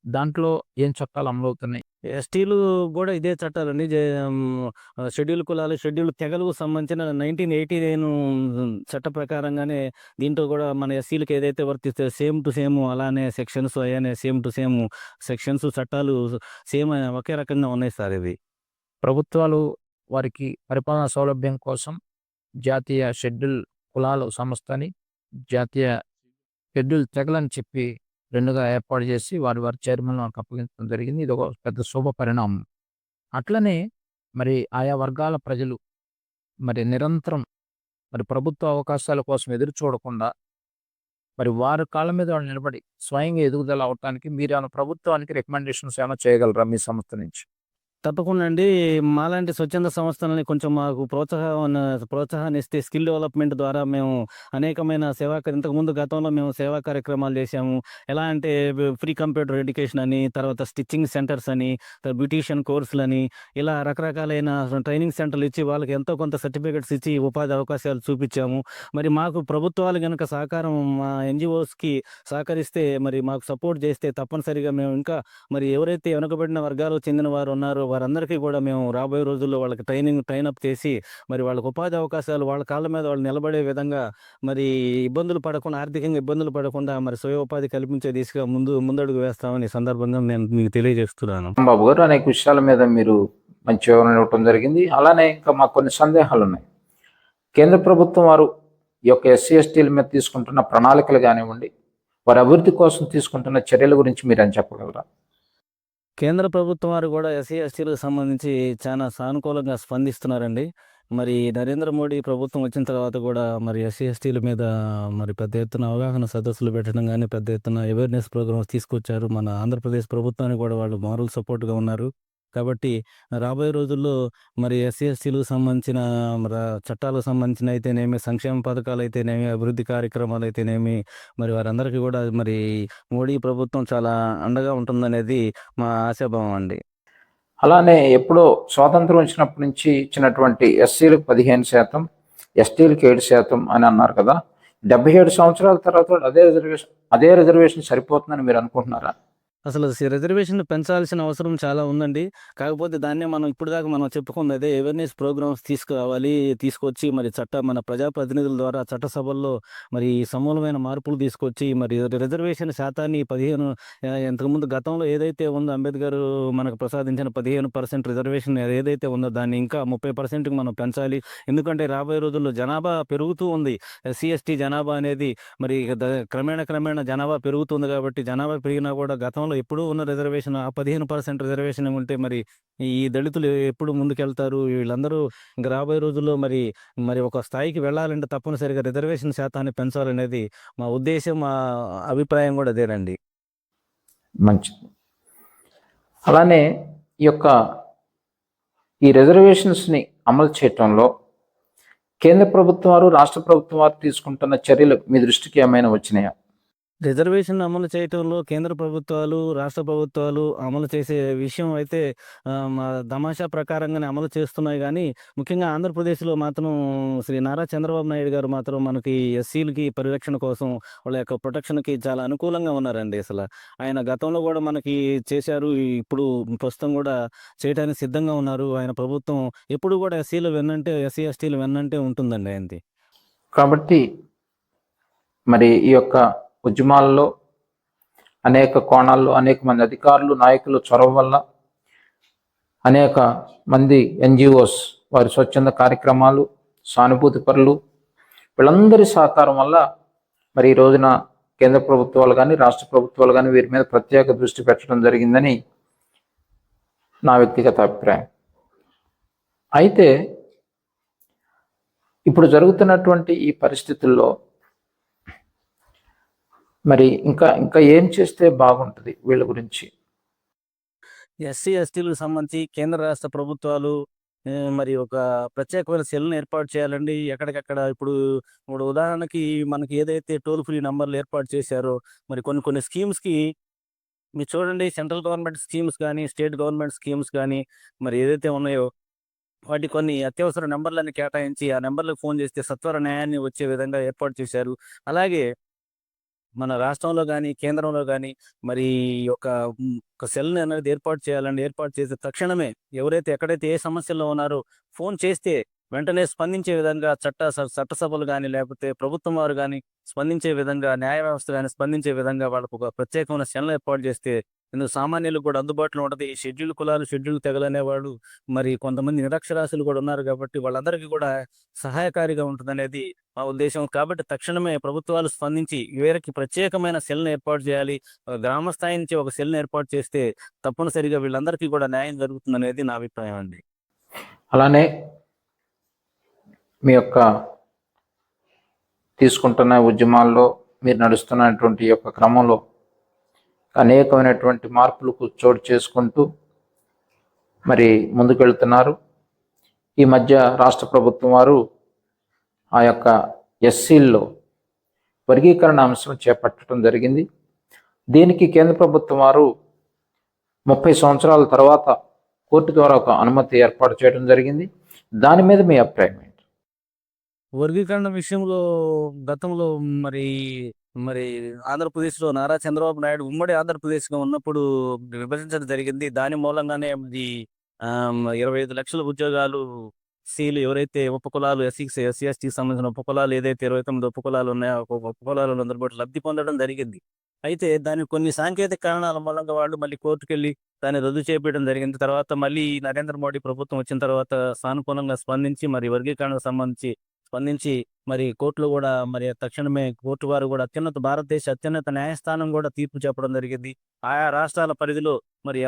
దాంట్లో ఏం చట్టాలు అమలవుతున్నాయి? ఎస్టీలు గూడా ఇదే చట్టాలండి. షెడ్యూల్ కులాలు, షెడ్యూల్ తెగలకు సంబంధించిన 1989 చట్ట ప్రకారంగానే దీంట్లో గూడా మన ఎస్సీలకి ఏదైతే వర్తిస్తాయో సేమ్ టు సేమ్ అలానే సెక్షన్స్ అయనే సేమ్ టు సేమ్ సెక్షన్స్, చట్టాలు సేమ్ ఒకే రకంగా ఉన్నాయి సార్ ఇవి. ప్రభుత్వాలు వారికి పరిపాలనా సౌలభ్యం కోసం జాతీయ షెడ్యూల్ కులాల సంస్థని, జాతీయ షెడ్యూల్ తెగలని చెప్పి 2గా ఏర్పాటు చేసి వారి చైర్మన్‌లను వాళ్ళకి అప్పగించడం జరిగింది. ఇదొక పెద్ద శుభ పరిణామం. అట్లనే మరి ఆయా వర్గాల ప్రజలు మరి నిరంతరం మరి ప్రభుత్వ అవకాశాల కోసం ఎదురు చూడకుండా మరి వారి కాళ్ళ మీద వాళ్ళు నిలబడి స్వయంగా ఎదుగుదల అవ్వటానికి మీరేమైనా ప్రభుత్వానికి రికమెండేషన్స్ ఏమైనా చేయగలరా మీ సంస్థ నుంచి? తప్పకుండా అండి. మాలాంటి స్వచ్ఛంద సంస్థలని కొంచెం మాకు ప్రోత్సాహాన్నిస్తే స్కిల్ డెవలప్‌మెంట్ ద్వారా మేము అనేకమైన ఇంతకుముందు గతంలో మేము సేవా కార్యక్రమాలు చేశాము. ఎలా అంటే ఫ్రీ కంప్యూటర్ ఎడ్యుకేషన్ అని, తర్వాత స్టిచ్చింగ్ సెంటర్స్ అని, బ్యూటీషియన్ కోర్సులని ఇలా రకరకాలైన ట్రైనింగ్ సెంటర్‌లు ఇచ్చి వాళ్ళకి ఎంతో కొంత సర్టిఫికేట్స్ ఇచ్చి ఉపాధి అవకాశాలు చూపిచ్చాము. మరి మాకు ప్రభుత్వాలు గనక సహకారం మా ఎన్‌జీఓస్‌కి సహకరిస్తే మరి మాకు సపోర్ట్ చేస్తే తప్పనిసరిగా మేము ఇంకా మరి ఎవరైతే వెనుకబడిన వర్గాలకు చెందిన వారు ఉన్నారో వారందరికీ కూడా మేము రాబోయే రోజుల్లో వాళ్ళకి ట్రైనప్ చేసి మరి వాళ్ళకి ఉపాధి అవకాశాలు వాళ్ళ కాళ్ళ మీద వాళ్ళు నిలబడే విధంగా మరి ఆర్థికంగా ఇబ్బందులు పడకుండా మరి స్వయం ఉపాధి కల్పించే దిశగా ముందడుగు వేస్తామని ఈ సందర్భంగా నేను మీకు తెలియజేస్తున్నాను. రాంబాబు గారు అనేక విషయాల మీద మీరు మంచి వివరణ ఇవ్వటం జరిగింది. అలానే ఇంకా మాకు కొన్ని సందేహాలున్నాయి. కేంద్ర ప్రభుత్వం వారు ఈ యొక్క ఎస్సీ, ఎస్టీల మీద తీసుకుంటున్న ప్రణాళికలు గానివ్వండి, వారి అభివృద్ధి కోసం తీసుకుంటున్న చర్యల గురించి మీరేం చెప్పగలరా? కేంద్ర ప్రభుత్వం వారు కూడా ఎస్సీ, ఎస్టీలకు సంబంధించి చాలా సానుకూలంగా స్పందిస్తున్నారండి. మరి నరేంద్ర మోడీ ప్రభుత్వం వచ్చిన తర్వాత కూడా మరి ఎస్సీ, ఎస్టీల మీద మరి పెద్ద ఎత్తున అవగాహన సదస్సులు పెట్టడం గానీ, పెద్ద ఎత్తున అవేర్‌నెస్ ప్రోగ్రామ్స్ తీసుకొచ్చారు. మన ఆంధ్రప్రదేశ్ ప్రభుత్వానికి కూడా వాళ్ళు మోరల్ సపోర్ట్‌గా ఉన్నారు. కాబట్టి రాబోయే రోజుల్లో మరి ఎస్సీ, ఎస్టీలకు సంబంధించిన చట్టాలకు సంబంధించిన అయితేనేమి, సంక్షేమ పథకాలైతేనేమి, అభివృద్ధి కార్యక్రమాలైతేనేమి మరి వారందరికీ కూడా మరి మోడీ ప్రభుత్వం చాలా అండగా ఉంటుందనేది మా ఆశాభావం అండి. అలానే ఎప్పుడో స్వాతంత్రం వచ్చినప్పటి నుంచి ఇచ్చినటువంటి ఎస్సీలకు 15%, ఎస్టీలకు 7% అని అన్నారు కదా! 77 సంవత్సరాల తర్వాత కూడా అదే రిజర్వేషన్ సరిపోతుందని మీరు అనుకుంటున్నారా? అసలు రిజర్వేషన్‌లు పెంచాల్సిన అవసరం చాలా ఉందండి. కాకపోతే దాన్నే మనం ఇప్పటిదాకా మనం చెప్పుకున్నదే అవేర్‌నెస్ ప్రోగ్రామ్స్ తీసుకొచ్చి మరి మన ప్రజాప్రతినిధుల ద్వారా చట్టసభల్లో మరి సమూలమైన మార్పులు తీసుకొచ్చి మరి రిజర్వేషన్ శాతాన్ని ఇంతకుముందు గతంలో ఏదైతే ఉందో అంబేద్కర్ మనకు ప్రసాదించిన 15% రిజర్వేషన్ ఏదైతే ఉందో దాన్ని ఇంకా 30%కి మనం పెంచాలి. ఎందుకంటే రాబోయే రోజుల్లో జనాభా పెరుగుతూ ఉంది. ఎస్సీ, ఎస్టీ జనాభా అనేది మరి క్రమేణా జనాభా పెరుగుతుంది కాబట్టి జనాభా పెరిగినా కూడా గతంలో ఎప్పుడూ ఉన్న రిజర్వేషన్ ఆ 15% రిజర్వేషన్ ఉంటే మరి ఈ దళితులు ఎప్పుడు ముందుకెళ్తారు? వీళ్ళందరూ ఇంక రాబోయే రోజుల్లో మరి ఒక స్థాయికి వెళ్ళాలంటే తప్పనిసరిగా రిజర్వేషన్ శాతాన్ని పెంచాలనేది మా ఉద్దేశ్యం, మా అభిప్రాయం కూడా అదేనండి. మంచిది. అలానే ఈ యొక్క రిజర్వేషన్స్‌ని అమలు చేయటంలో కేంద్ర ప్రభుత్వం వారు, రాష్ట్ర ప్రభుత్వం వారు తీసుకుంటున్న చర్యలు మీ దృష్టికి ఏమైనా వచ్చినాయా? రిజర్వేషన్ అమలు చేయటంలో కేంద్ర ప్రభుత్వాలు, రాష్ట్ర ప్రభుత్వాలు అమలు చేసే విషయం అయితే తమాషా ప్రకారంగానే అమలు చేస్తున్నాయి గానీ, ముఖ్యంగా ఆంధ్రప్రదేశ్‌లో మాత్రం శ్రీ నారా చంద్రబాబు నాయుడు గారు మాత్రం మనకి ఎస్సీలకి పరిరక్షణ కోసం, వాళ్ళ యొక్క ప్రొటెక్షన్‌కి చాలా అనుకూలంగా ఉన్నారండి అసల. ఆయన గతంలో గూడా మనకి చేశారు. ఇప్పుడు ప్రస్తుతం గూడా చేయటానికి సిద్ధంగా ఉన్నారు. ఆయన ప్రభుత్వం ఎప్పుడు గూడా ఎస్సీ, ఎస్టీలు వెన్నంటే ఉంటుందండి ఆయనది. కాబట్టి మరి ఈ యొక్క ఉద్యమాల్లో అనేక కోణాల్లో అనేక మంది అధికారులు, నాయకులు చొరవ వల్ల అనేక మంది ఎన్జిఓస్ వారి స్వచ్ఛంద కార్యక్రమాలు, సానుభూతి పరులు వీళ్ళందరి సహకారం వల్ల మరి ఈ రోజున కేంద్ర ప్రభుత్వాలు కానీ రాష్ట్ర ప్రభుత్వాలు కానీ వీరి మీద ప్రత్యేక దృష్టి పెట్టడం జరిగిందని నా వ్యక్తిగత అభిప్రాయం. అయితే ఇప్పుడు జరుగుతున్నటువంటి ఈ పరిస్థితుల్లో మరి ఇంకా ఇంకా ఏం చేస్తే బాగుంటుంది వీళ్ళ గురించి? ఎస్సీ, ఎస్టీలకు సంబంధించి కేంద్ర రాష్ట్ర ప్రభుత్వాలు మరి ఒక ప్రత్యేకమైన సెల్‌ని ఏర్పాటు చేయాలండి. ఎక్కడికక్కడ ఇప్పుడు ఉదాహరణకి మనకి ఏదైతే టోల్ ఫ్రీ నంబర్‌లు ఏర్పాటు చేశారో, మరి కొన్ని కొన్ని స్కీమ్స్‌కి మీరు చూడండి, సెంట్రల్ గవర్నమెంట్ స్కీమ్స్ గానీ, స్టేట్ గవర్నమెంట్ స్కీమ్స్ గానీ, మరి ఏదైతే ఉన్నాయో వాటికి కొన్ని అత్యవసర నంబర్‌లని కేటాయించి, ఆ నంబర్‌లకు ఫోన్ చేస్తే సత్వర న్యాయాన్ని వచ్చే విధంగా ఏర్పాటు చేశారు. అలాగే మన రాష్ట్రంలో గానీ, కేంద్రంలో గానీ మరి ఒక సెల్‌ని అనేది ఏర్పాటు చేయాలండి. ఏర్పాటు చేసి తక్షణమే ఎవరైతే ఎక్కడైతే ఏ సమస్యల్లో ఉన్నారో ఫోన్ చేస్తే వెంటనే స్పందించే విధంగా చట్టసభలు గానీ, లేకపోతే ప్రభుత్వం వారు గానీ స్పందించే విధంగా, న్యాయ వ్యవస్థ గానీ స్పందించే విధంగా వాళ్ళకొక ప్రత్యేకమైన సెల్‌ని ఏర్పాటు చేస్తే ఇందులో సామాన్యులకు కూడా అందుబాటులో ఉంటది. ఈ షెడ్యూల్ కులాలు, షెడ్యూల్ తెగలనేవాళ్ళు మరి కొంతమంది నిరక్షరాస్యులు కూడా ఉన్నారు కాబట్టి వాళ్ళందరికీ కూడా సహాయకారిగా ఉంటుందనేది మా ఉద్దేశం. కాబట్టి తక్షణమే ప్రభుత్వాలు స్పందించి వీరికి ప్రత్యేకమైన సెల్‌ని ఏర్పాటు చేయాలి. గ్రామ స్థాయి నుంచి ఒక సెల్‌ని ఏర్పాటు చేస్తే తప్పనిసరిగా వీళ్ళందరికీ కూడా న్యాయం జరుగుతుందనేది నా అభిప్రాయం అండి. అలానే మీ యొక్క తీసుకుంటున్న ఉద్యమాల్లో మీరు నడుస్తున్నటువంటి యొక్క క్రమంలో అనేకమైనటువంటి మార్పులకు చోటు చేసుకుంటూ మరి ముందుకెళ్తున్నారు. ఈ మధ్య రాష్ట్ర ప్రభుత్వం వారు ఆ యొక్క ఎస్సీల్లో వర్గీకరణ అంశం చేపట్టడం జరిగింది. దీనికి కేంద్ర ప్రభుత్వం వారు 30 సంవత్సరాల తర్వాత కోర్టు ద్వారా ఒక అనుమతి ఏర్పాటు చేయడం జరిగింది. దాని మీద మీ అభిప్రాయం ఏంటి? వర్గీకరణ విషయంలో గతంలో మరి మరి ఆంధ్రప్రదేశ్‌లో నారా చంద్రబాబు నాయుడు ఉమ్మడి ఆంధ్రప్రదేశ్‌గా ఉన్నప్పుడు విభజించడం జరిగింది. దాని మూలంగానే 25 లక్షల ఉద్యోగాలు ఎస్సీలు ఎవరైతే ఉపకులాలు ఎస్సీ, ఎస్టీకి సంబంధించిన ఉపకులాలు ఏదైతే 29 ఉపకులాలు ఉన్నాయో, ఉపకులాలు అందరూ కూడా లబ్ధి పొందడం జరిగింది. అయితే దానికి కొన్ని సాంకేతిక కారణాల మూలంగా వాళ్ళు మళ్ళీ కోర్టుకెళ్ళి దాన్ని రద్దు చేపియడం జరిగింది. తర్వాత మళ్ళీ నరేంద్ర మోడీ ప్రభుత్వం వచ్చిన తర్వాత సానుకూలంగా స్పందించి మరి వర్గీకరణకు సంబంధించి స్పందించి మరి కోర్టులో గూడా మరి తక్షణమే కోర్టు వారు గూడా భారతదేశ అత్యున్నత న్యాయస్థానం గూడా తీర్పు చెప్పడం జరిగింది. ఆయా రాష్ట్రాల పరిధిలో మరి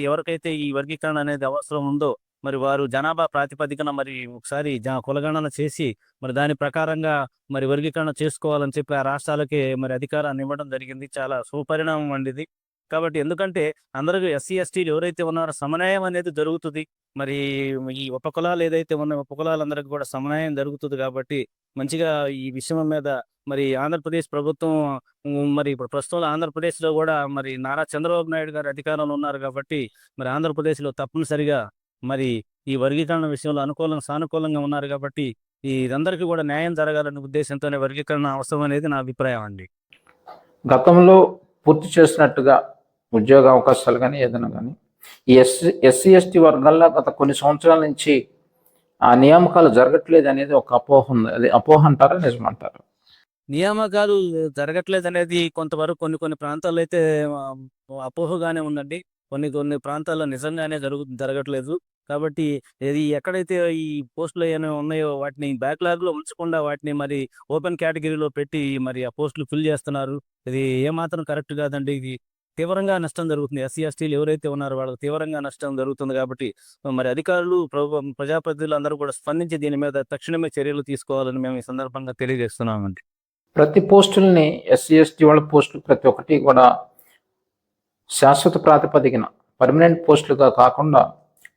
ఎవరికైతే ఈ వర్గీకరణ అనేది అవసరం ఉందో మరి వారు జనాభా ప్రాతిపదికన మరి ఒకసారి కులగణన చేసి మరి దాని ప్రకారంగా మరి వర్గీకరణ చేసుకోవాలని చెప్పి ఆ రాష్ట్రాలకే మరి అధికారాన్ని ఇవ్వడం జరిగింది. చాలా శుభపరిణామం అండి ఇది. కాబట్టి ఎందుకంటే అందరూ ఎస్సీ, ఎస్టీలు ఎవరైతే ఉన్నారో సమన్యాయం అనేది జరుగుతుంది. మరి ఈ ఉపకులాలు ఏదైతే ఉన్నాయో ఉపకులాలందరికి కూడా సమన్యాయం జరుగుతుంది కాబట్టి మంచిగా ఈ విషయం మీద మరి ఆంధ్రప్రదేశ్ ప్రభుత్వం మరి ఇప్పుడు ప్రస్తుతం ఆంధ్రప్రదేశ్‌లో గూడా మరి నారా చంద్రబాబు నాయుడు గారు అధికారంలో ఉన్నారు కాబట్టి మరి ఆంధ్రప్రదేశ్‌లో తప్పనిసరిగా మరి ఈ వర్గీకరణ విషయంలో సానుకూలంగా ఉన్నారు కాబట్టి ఇదందరికీ కూడా న్యాయం జరగాలనే ఉద్దేశంతోనే వర్గీకరణ అవసరం అనేది నా అభిప్రాయం అండి. గతంలో పూర్తి చేసినట్టుగా ఉద్యోగ అవకాశాలు కానీ ఏదైనా కానీ ఈ ఎస్సీ ఎస్టీ వర్గాల్లో గత కొన్ని సంవత్సరాల నుంచి ఆ నియామకాలు జరగట్లేదు అనేది ఒక అపోహ ఉంది. అది అపోహ అంటారా, నిజమంటారా? నియామకాలు జరగట్లేదనేది కొంతవరకు కొన్ని కొన్ని ప్రాంతాల్లో అయితే అపోహగానే ఉందండి. కొన్ని కొన్ని ప్రాంతాల్లో నిజంగానే జరగట్లేదు. కాబట్టి ఎక్కడైతే ఈ పోస్టులు ఏమైనా ఉన్నాయో వాటిని బ్యాక్‌లాగ్‌లో ఉంచకుండా వాటిని మరి ఓపెన్ కేటగిరీలో పెట్టి మరి ఆ పోస్టులు ఫిల్ చేస్తున్నారు. ఇది ఏమాత్రం కరెక్ట్ కాదండి. ఇది తీవ్రంగా నష్టం జరుగుతుంది. ఎస్సీ, ఎస్టీలు ఎవరైతే ఉన్నారో వాళ్ళకి తీవ్రంగా నష్టం జరుగుతుంది కాబట్టి మరి అధికారులు, ప్రజాప్రతినిధులు అందరూ కూడా స్పందించి దీని మీద తక్షణమే చర్యలు తీసుకోవాలని మేము ఈ సందర్భంగా తెలియజేస్తున్నామండి. ప్రతి పోస్టుల్ని ఎస్సీ ఎస్టీ వాళ్ళ పోస్టులు ప్రతి ఒక్కటి కూడా శాశ్వత ప్రాతిపదికన పర్మనెంట్ పోస్టులుగా కాకుండా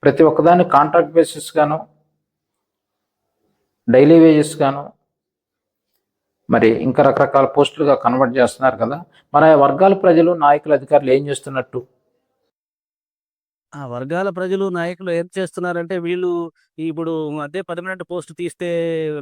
ప్రతి ఒక్కదాన్ని కాంట్రాక్ట్ బేసిస్ గాను, డైలీ వేజెస్ గాను, మరి ఇంకా రకరకాల పోస్టులుగా కన్వర్ట్ చేస్తున్నారు కదా. మరి ఆ వర్గాల ప్రజలు, నాయకులు, అధికారులు ఏం చేస్తున్నట్టు? ఆ వర్గాల ప్రజలు, నాయకులు ఏం చేస్తున్నారంటే వీళ్ళు ఇప్పుడు అదే పర్మనెంట్ పోస్ట్ తీస్తే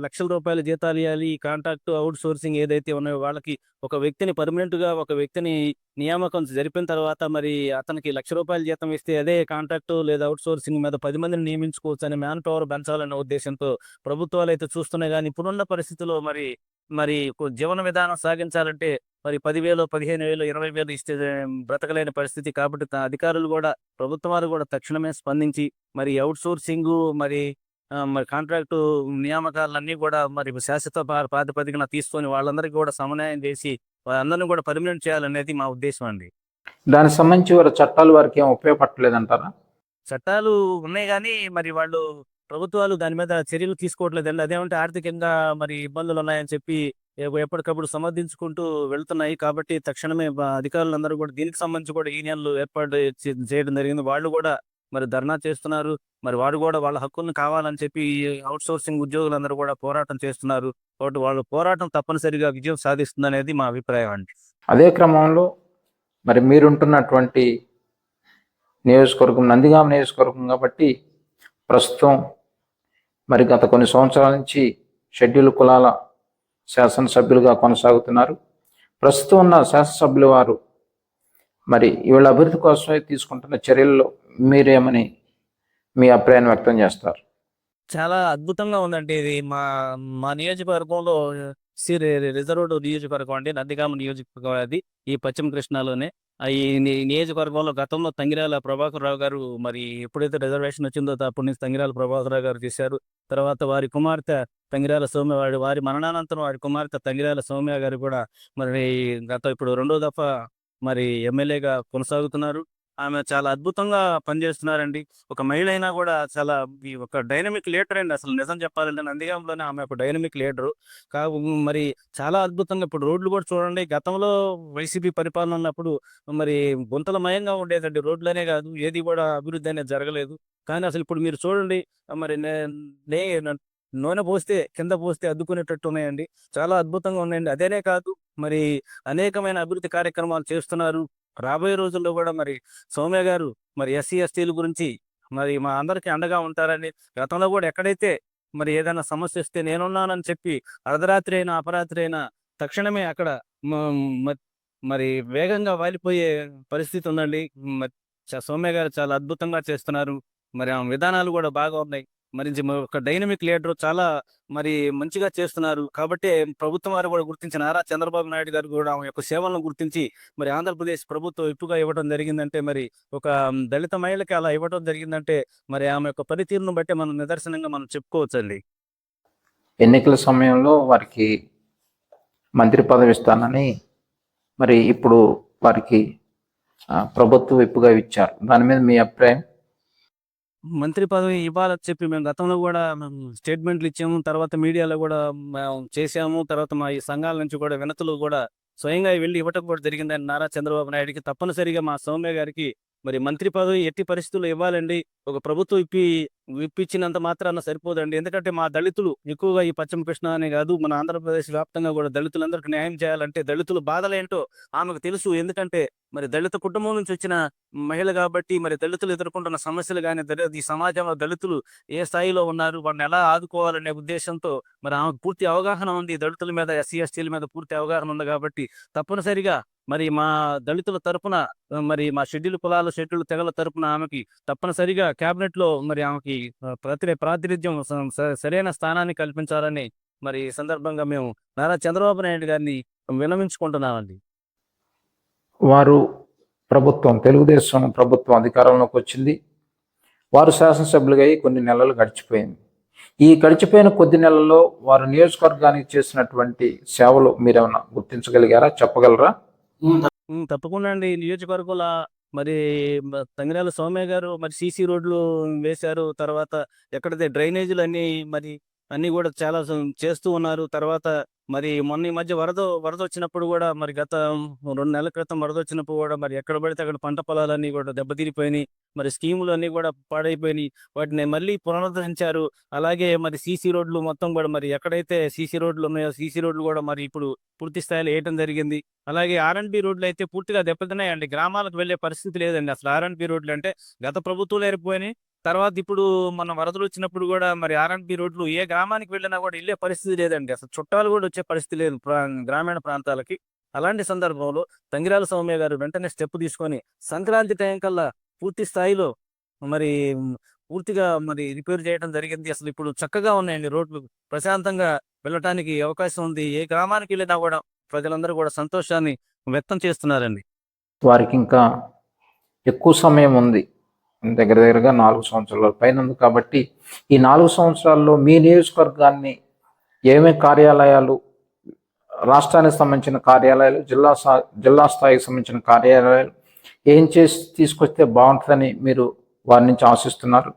లక్షల రూపాయల జీతాలియ్యాలి. ఈ కాంట్రాక్ట్, ఔట్ సోర్సింగ్ ఏదైతే ఉన్నాయో వాళ్ళకి ఒక వ్యక్తిని నియామకం జరిపిన తర్వాత మరి అతనికి రూ. 1,00,000 జీతం ఇస్తే అదే కాంట్రాక్ట్ లేదా ఔట్ సోర్సింగ్ మీద 10 మందిని నియమించుకోవచ్చని మ్యాన్ పవర్ పెంచాలనే ఉద్దేశంతో ప్రభుత్వాలైతే చూస్తున్నాయి గానీ ఇప్పుడున్న పరిస్థితిలో మరి మరి జీవన విధానం సాగించాలంటే మరి 10,000, 15,000, 20,000 ఇస్తే బ్రతకలేని పరిస్థితి. కాబట్టి అధికారులు కూడా, ప్రభుత్వం వారు కూడా తక్షణమే స్పందించి మరి ఔట్‌సోర్సింగు మరి మరి కాంట్రాక్టు నియామకాలన్నీ కూడా మరి శాశ్వత ప్రాతిపదికన తీసుకొని వాళ్ళందరికీ కూడా సమన్వయం చేసి వాళ్ళందరిని కూడా పర్మనెంట్ చేయాలనేది మా ఉద్దేశం అండి. దానికి సంబంధించి వారి చట్టాలు వారికి ఏం ఉపయోగపడట్లేదంటారా? చట్టాలు ఉన్నాయి గానీ, మరి వాళ్ళు ప్రభుత్వాలు దాని మీద చర్యలు తీసుకోవట్లేదండి. అదేమంటే ఆర్థికంగా మరి ఇబ్బందులున్నాయని చెప్పి ఎప్పటికప్పుడు సమర్థించుకుంటూ వెళ్తున్నాయి. కాబట్టి తక్షణమే అధికారులందరూ కూడా దీనికి సంబంధించి కూడా యూనియన్‌లు ఏర్పాటు చేయడం జరిగింది. వాళ్ళు కూడా మరి ధర్నా చేస్తున్నారు. మరి వారు కూడా వాళ్ళ హక్కులను కావాలని చెప్పి ఈ ఔట్‌సోర్సింగ్ ఉద్యోగులందరూ కూడా పోరాటం చేస్తున్నారు. కాబట్టి వాళ్ళ పోరాటం తప్పనిసరిగా విజయం సాధిస్తుందనేది మా అభిప్రాయం అండి. అదే క్రమంలో మరి మీరుంటున్నటువంటి నియోజకవర్గం నందిగామ నియోజకవర్గం కాబట్టి ప్రస్తుతం మరి గత కొన్ని సంవత్సరాల నుంచి షెడ్యూల్ కులాల శాసనసభ్యులుగా కొనసాగుతున్నారు. ప్రస్తుతం ఉన్న శాసనసభ్యుల వారు మరి వీళ్ళ అభివృద్ధి కోసమే తీసుకుంటున్న చర్యల్లో మీరేమని మీ అభిప్రాయాన్ని వ్యక్తం చేస్తారు? చాలా అద్భుతంగా ఉందండి ఇది. మా మా నియోజకవర్గంలో సి రి రిజర్వ్డ్ నియోజకవర్గం అండి. నందిగామ నియోజకవర్గం అది. ఈ పశ్చిమ కృష్ణాలోనే. ఈ నియోజకవర్గంలో గతంలో తంగిరాల ప్రభాకర్‌రావు గారు మరి ఎప్పుడైతే రిజర్వేషన్ వచ్చిందో అప్పటి నుంచి తంగిరాల ప్రభాకర్‌రావు గారు చేశారు. తర్వాత వారి కుమార్తె తంగిరాల సౌమ్య వారి మరణానంతరం వారి కుమార్తె తంగిరాల సౌమ్య గారు కూడా మరి ఇప్పుడు రెండో దఫా మరి ఎమ్మెల్యేగా కొనసాగుతున్నారు. ఆమె చాలా అద్భుతంగా పనిచేస్తున్నారండి. ఒక మహిళ అయినా కూడా చాలా ఒక డైనమిక్ లీడర్ అండి. అసలు నిజం చెప్పాలంటే నందిగామలోనే ఆమె ఒక డైనమిక్ లీడరు. మరి చాలా అద్భుతంగా ఇప్పుడు రోడ్లు కూడా చూడండి. గతంలో వైసీపీ పరిపాలన ఉన్నప్పుడు మరి గుంతలమయంగా ఉండేదండి. రోడ్లనే కాదు ఏది కూడా అభివృద్ధి అనేది జరగలేదు. కానీ అసలు ఇప్పుడు మీరు చూడండి మరి నే నే నూనె పోస్తే కింద పోస్తే అద్దుకునేటట్టు ఉన్నాయండి. చాలా అద్భుతంగా ఉన్నాయండి. అదేనే కాదు మరి అనేకమైన అభివృద్ధి కార్యక్రమాలు చేస్తున్నారు. రాబోయే రోజుల్లో కూడా మరి సౌమ్య గారు మరి ఎస్సీ, ఎస్టీల గురించి మరి మా అందరికీ అండగా ఉంటారని, గతంలో కూడా ఎక్కడైతే మరి ఏదైనా సమస్యొస్తే నేనున్నానని చెప్పి అర్ధరాత్రి అయినా, అపరాత్రి అయినా తక్షణమే అక్కడ మ మ మరి వేగంగా వాలిపోయే పరిస్థితి ఉందండి. మ సౌమ్య గారు చాలా అద్భుతంగా చేస్తున్నారు. మరి ఆమె విధానాలు కూడా బాగా ఉన్నాయి. మరి ఒక డైనమిక్ లీడరు చాలా మరి మంచిగా చేస్తున్నారు. కాబట్టే ప్రభుత్వం వారు కూడా గుర్తించి నారా చంద్రబాబు నాయుడు గారు కూడా ఆమె యొక్క సేవలను గుర్తించి మరి ఆంధ్రప్రదేశ్ ప్రభుత్వం ఎక్కువగా ఇవ్వడం జరిగిందంటే మరి ఒక దళిత మహిళకి అలా ఇవ్వడం జరిగిందంటే మరి ఆమె యొక్క పనితీరును బట్టే మనం నిదర్శనంగా మనం చెప్పుకోవచ్చండి. ఎన్నికల సమయంలో వారికి మంత్రి పదవి ఇస్తానని మరి ఇప్పుడు వారికి ప్రభుత్వ విప్పుగా ఇచ్చారు. దాని మీద మీ అభిప్రాయం? మంత్రి పదవి ఇవ్వాలని చెప్పి మేము గతంలో గూడా స్టేట్‌మెంట్లు ఇచ్చాము. తర్వాత మీడియాలో గూడా మేము చేశాము. తర్వాత మా ఈ సంఘాల నుంచి కూడా వినతులు గూడా స్వయంగా వెళ్లి ఇవ్వటం కూడా జరిగిందండి నారా చంద్రబాబు నాయుడుకి. తప్పనిసరిగా మా సౌమ్య గారికి మరి మంత్రి పదవి ఎట్టి పరిస్థితుల్లో ఇవ్వాలండి. ఒక ప్రభుత్వం ఇప్పించినంత మాత్రాన సరిపోదండి. ఎందుకంటే మా దళితులు ఎక్కువగా ఈ పశ్చిమ కృష్ణ అనే గాదు మన ఆంధ్రప్రదేశ్ వ్యాప్తంగా గూడా దళితులందరికీ న్యాయం చేయాలంటే దళితుల బాధలేంటో ఆమెకు తెలుసు. ఎందుకంటే మరి దళిత కుటుంబం నుంచి వచ్చిన మహిళ గాబట్టి మరి దళితులు ఎదుర్కొంటున్న సమస్యలు గాని, ఈ సమాజంలో దళితులు ఏ స్థాయిలో ఉన్నారు, వాళ్ళని ఎలా ఆదుకోవాలనే ఉద్దేశంతో మరి ఆమెకు పూర్తి అవగాహన ఉంది. దళితుల మీద, ఎస్సీ, ఎస్టీల మీద పూర్తి అవగాహన ఉంది గాబట్టి తప్పనిసరిగా మరి మా దళితుల తరపున మరి మా షెడ్యూల్ తెగల తరపున ఆమెకి తప్పనిసరిగా క్యాబినెట్‌లో మరి ఆమెకి ప్రాతినిధ్యం సరైన స్థానాన్ని కల్పించాలని మరి ఈ సందర్భంగా మేము నారా చంద్రబాబు నాయుడు గారిని విన్నవించుకుంటున్నామండి. వారు తెలుగుదేశం ప్రభుత్వం అధికారంలోకి వచ్చింది. వారు శాసనసభ్యులుగా అయ్యి కొన్ని నెలలు గడిచిపోయింది. ఈ గడిచిపోయిన కొద్ది నెలల్లో వారు నియోజకవర్గానికి చేసినటువంటి సేవలు మీరేమన్నా గుర్తించగలిగారా? చెప్పగలరా? తప్పకుండా అండి. నియోజకవర్గంలో మరి తంగిరాల సౌమ్య గారు మరి సీసీ రోడ్లు వేశారు. తర్వాత ఎక్కడైతే డ్రైనేజీలన్నీ మరి అన్నీ గూడా చాలా చేస్తూ ఉన్నారు. తర్వాత మరి మొన్న ఈ మధ్య వరదొచ్చినప్పుడు గూడా మరి గత 2 నెలల క్రితం వరదొచ్చినప్పుడు గూడా మరి ఎక్కడ పడితే అక్కడ పంట పొలాలన్నీ గూడా దెబ్బతిరిపోయినియి. మరి స్కీములన్నీ గూడా పాడైపోయినియి. వాటిని మళ్ళీ పునరుద్ధరించారు. అలాగే మరి సీసీ రోడ్లు మొత్తం గూడా మరి ఎక్కడైతే సీసీ రోడ్లు ఉన్నాయో సీసీ రోడ్లు గూడా మరి ఇప్పుడు పూర్తి స్థాయిలో ఏయటం జరిగింది. అలాగే ఆర్‌ఎండ్‌బీ రోడ్లయితే పూర్తిగా దెబ్బతిన్నాయండి. గ్రామాలకు వెళ్ళే పరిస్థితి లేదండి. అసలు ఆర్‌ఎండ్‌బీ రోడ్లంటే గత ప్రభుత్వంలో ఏరిపోయినాయి. తర్వాత ఇప్పుడు మన వరదలొచ్చినప్పుడు గూడా మరి ఆర్‌ఎండ్‌బీ రోడ్లు ఏ గ్రామానికి వెళ్ళినా గూడా ఎళ్ళే పరిస్థితి లేదండి. అసలు చుట్టాలు గూడా వచ్చే పరిస్థితి లేదు గ్రామీణ ప్రాంతాలకి. అలాంటి సందర్భంలో తంగిరాల సౌమ్య గారు వెంటనే స్టెప్ తీసుకొని సంక్రాంతి టైం కల్లా పూర్తి స్థాయిలో మరి పూర్తిగా మరి రిపేర్ చేయడం జరిగింది. అసలు ఇప్పుడు చక్కగా ఉన్నాయండి రోడ్లు. ప్రశాంతంగా వెళ్ళటానికి అవకాశం ఉంది. ఏ గ్రామానికి వెళ్ళినా గూడా ప్రజలందరూ గూడా సంతోషాన్ని వ్యక్తం చేస్తున్నారండి. వారికి ఇంకా ఎక్కువ సమయం ఉంది. దగ్గర దగ్గరగా 4 సంవత్సరాల పైన ఉంది కాబట్టి, ఈ 4 సంవత్సరాల్లో మీ నియోజకవర్గాన్ని ఏమేం కార్యాలయాలు, రాష్ట్రానికి సంబంధించిన కార్యాలయాలు, జిల్లా స్థాయికి సంబంధించిన కార్యాలయాలు ఏం చేసి తీసుకొస్తే బావుంటదని మీరు వారి నుంచి ఆశిస్తున్నారు?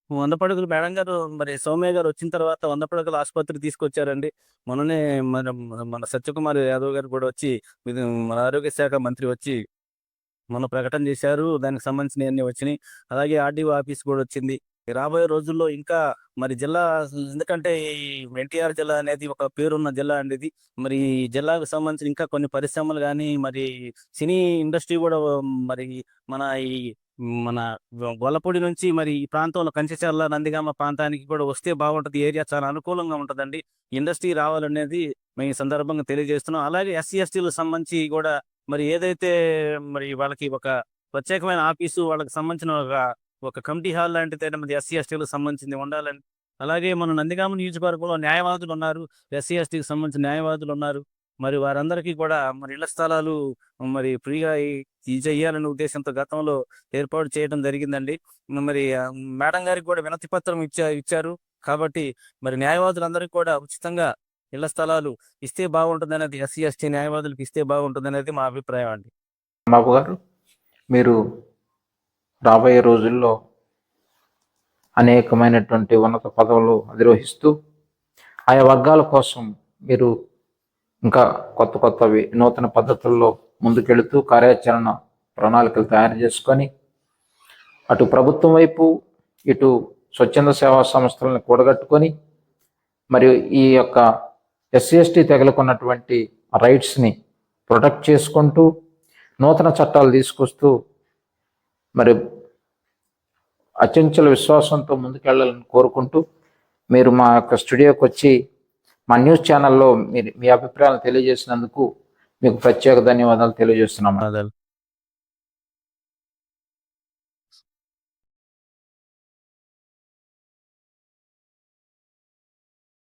100 పడకలు మేడం గారు మరి సౌమ్య గారు వచ్చిన తర్వాత 100 పడకల ఆసుపత్రి తీసుకొచ్చారండి. మొన్ననే మన మన సత్యకుమార్ యాదవ్ గారు కూడా వచ్చి ఇది మన ఆరోగ్య శాఖ మంత్రి వచ్చి మొన్న ప్రకటన చేశారు. దానికి సంబంధించినయన్నీ వచ్చినియి. అలాగే ఆర్‌డీఓ ఆఫీస్ కూడా వచ్చింది. రాబోయే రోజుల్లో ఇంకా మరి జిల్లా ఎందుకంటే ఈ ఎన్టీఆర్ జిల్లా అనేది ఒక పేరున్న జిల్లా అండి ఇది. మరి ఈ జిల్లాకు సంబంధించిన ఇంకా కొన్ని పరిశ్రమలు గాని, మరి సినీ ఇండస్ట్రీ కూడా మరి మన ఈ మన గొల్లపూడి నుంచి మరి ఈ ప్రాంతంలో కంచిచర్ల, నందిగామ ప్రాంతానికి కూడా వస్తే బాగుంటది. ఏరియా చాలా అనుకూలంగా ఉంటదండి. ఇండస్ట్రీ రావాలనేది మేము ఈ సందర్భంగా తెలియజేస్తున్నాం. అలాగే ఎస్సీ, ఎస్టీలకు సంబంధించి కూడా మరి ఏదైతే మరి వాళ్ళకి ఒక ప్రత్యేకమైన ఆఫీసు, వాళ్ళకి సంబంధించిన ఒక కమిటీ హాల్ లాంటిది ఏదైనా ఎస్సీ, ఎస్టీలకు సంబంధించింది ఉండాలని. అలాగే మన నందిగామ నియోజకవర్గంలో న్యాయవాదులున్నారు. ఎస్సీ, ఎస్టీకి సంబంధించిన న్యాయవాదులున్నారు. మరి వారందరికీ కూడా మరి ఇళ్ల స్థలాలు మరి ఫ్రీగా చెయ్యాలనే ఉద్దేశంతో గతంలో ఏర్పాటు చేయడం జరిగిందండి. మరి మేడం గారికి కూడా వినతి పత్రం ఇచ్చారు. కాబట్టి మరి న్యాయవాదులందరికీ కూడా ఉచితంగా ఇళ్ల స్థలాలు ఇస్తే బాగుంటుందనేది, ఎస్సీ, ఎస్టీ న్యాయవాదులకు ఇస్తే బాగుంటుందనేది మా అభిప్రాయం అండి. బాబు గారు, మీరు రాబోయే రోజుల్లో అనేకమైనటువంటి ఉన్నత పదవులు అధిరోహిస్తూ ఆయా వర్గాల కోసం మీరు ఇంకా కొత్తవి నూతన పద్ధతుల్లో ముందుకెళుతూ కార్యాచరణ ప్రణాళికలు తయారు చేసుకొని అటు ప్రభుత్వం వైపు, ఇటు స్వచ్ఛంద సేవా సంస్థలను కూడగట్టుకొని మరియు ఈ యొక్క ఎస్సీ, ఎస్టీ తెగలకున్నటువంటి రైట్స్ని ప్రొటెక్ట్ చేసుకుంటూ నూతన చట్టాలు తీసుకొస్తూ మరి అచంచల విశ్వాసంతో ముందుకెళ్ళాలని కోరుకుంటూ, మీరు మా యొక్క స్టూడియోకి వచ్చి మా న్యూస్ ఛానల్లో మీ అభిప్రాయాలను తెలియజేసినందుకు మీకు ప్రత్యేక ధన్యవాదాలు తెలియజేస్తున్నాము.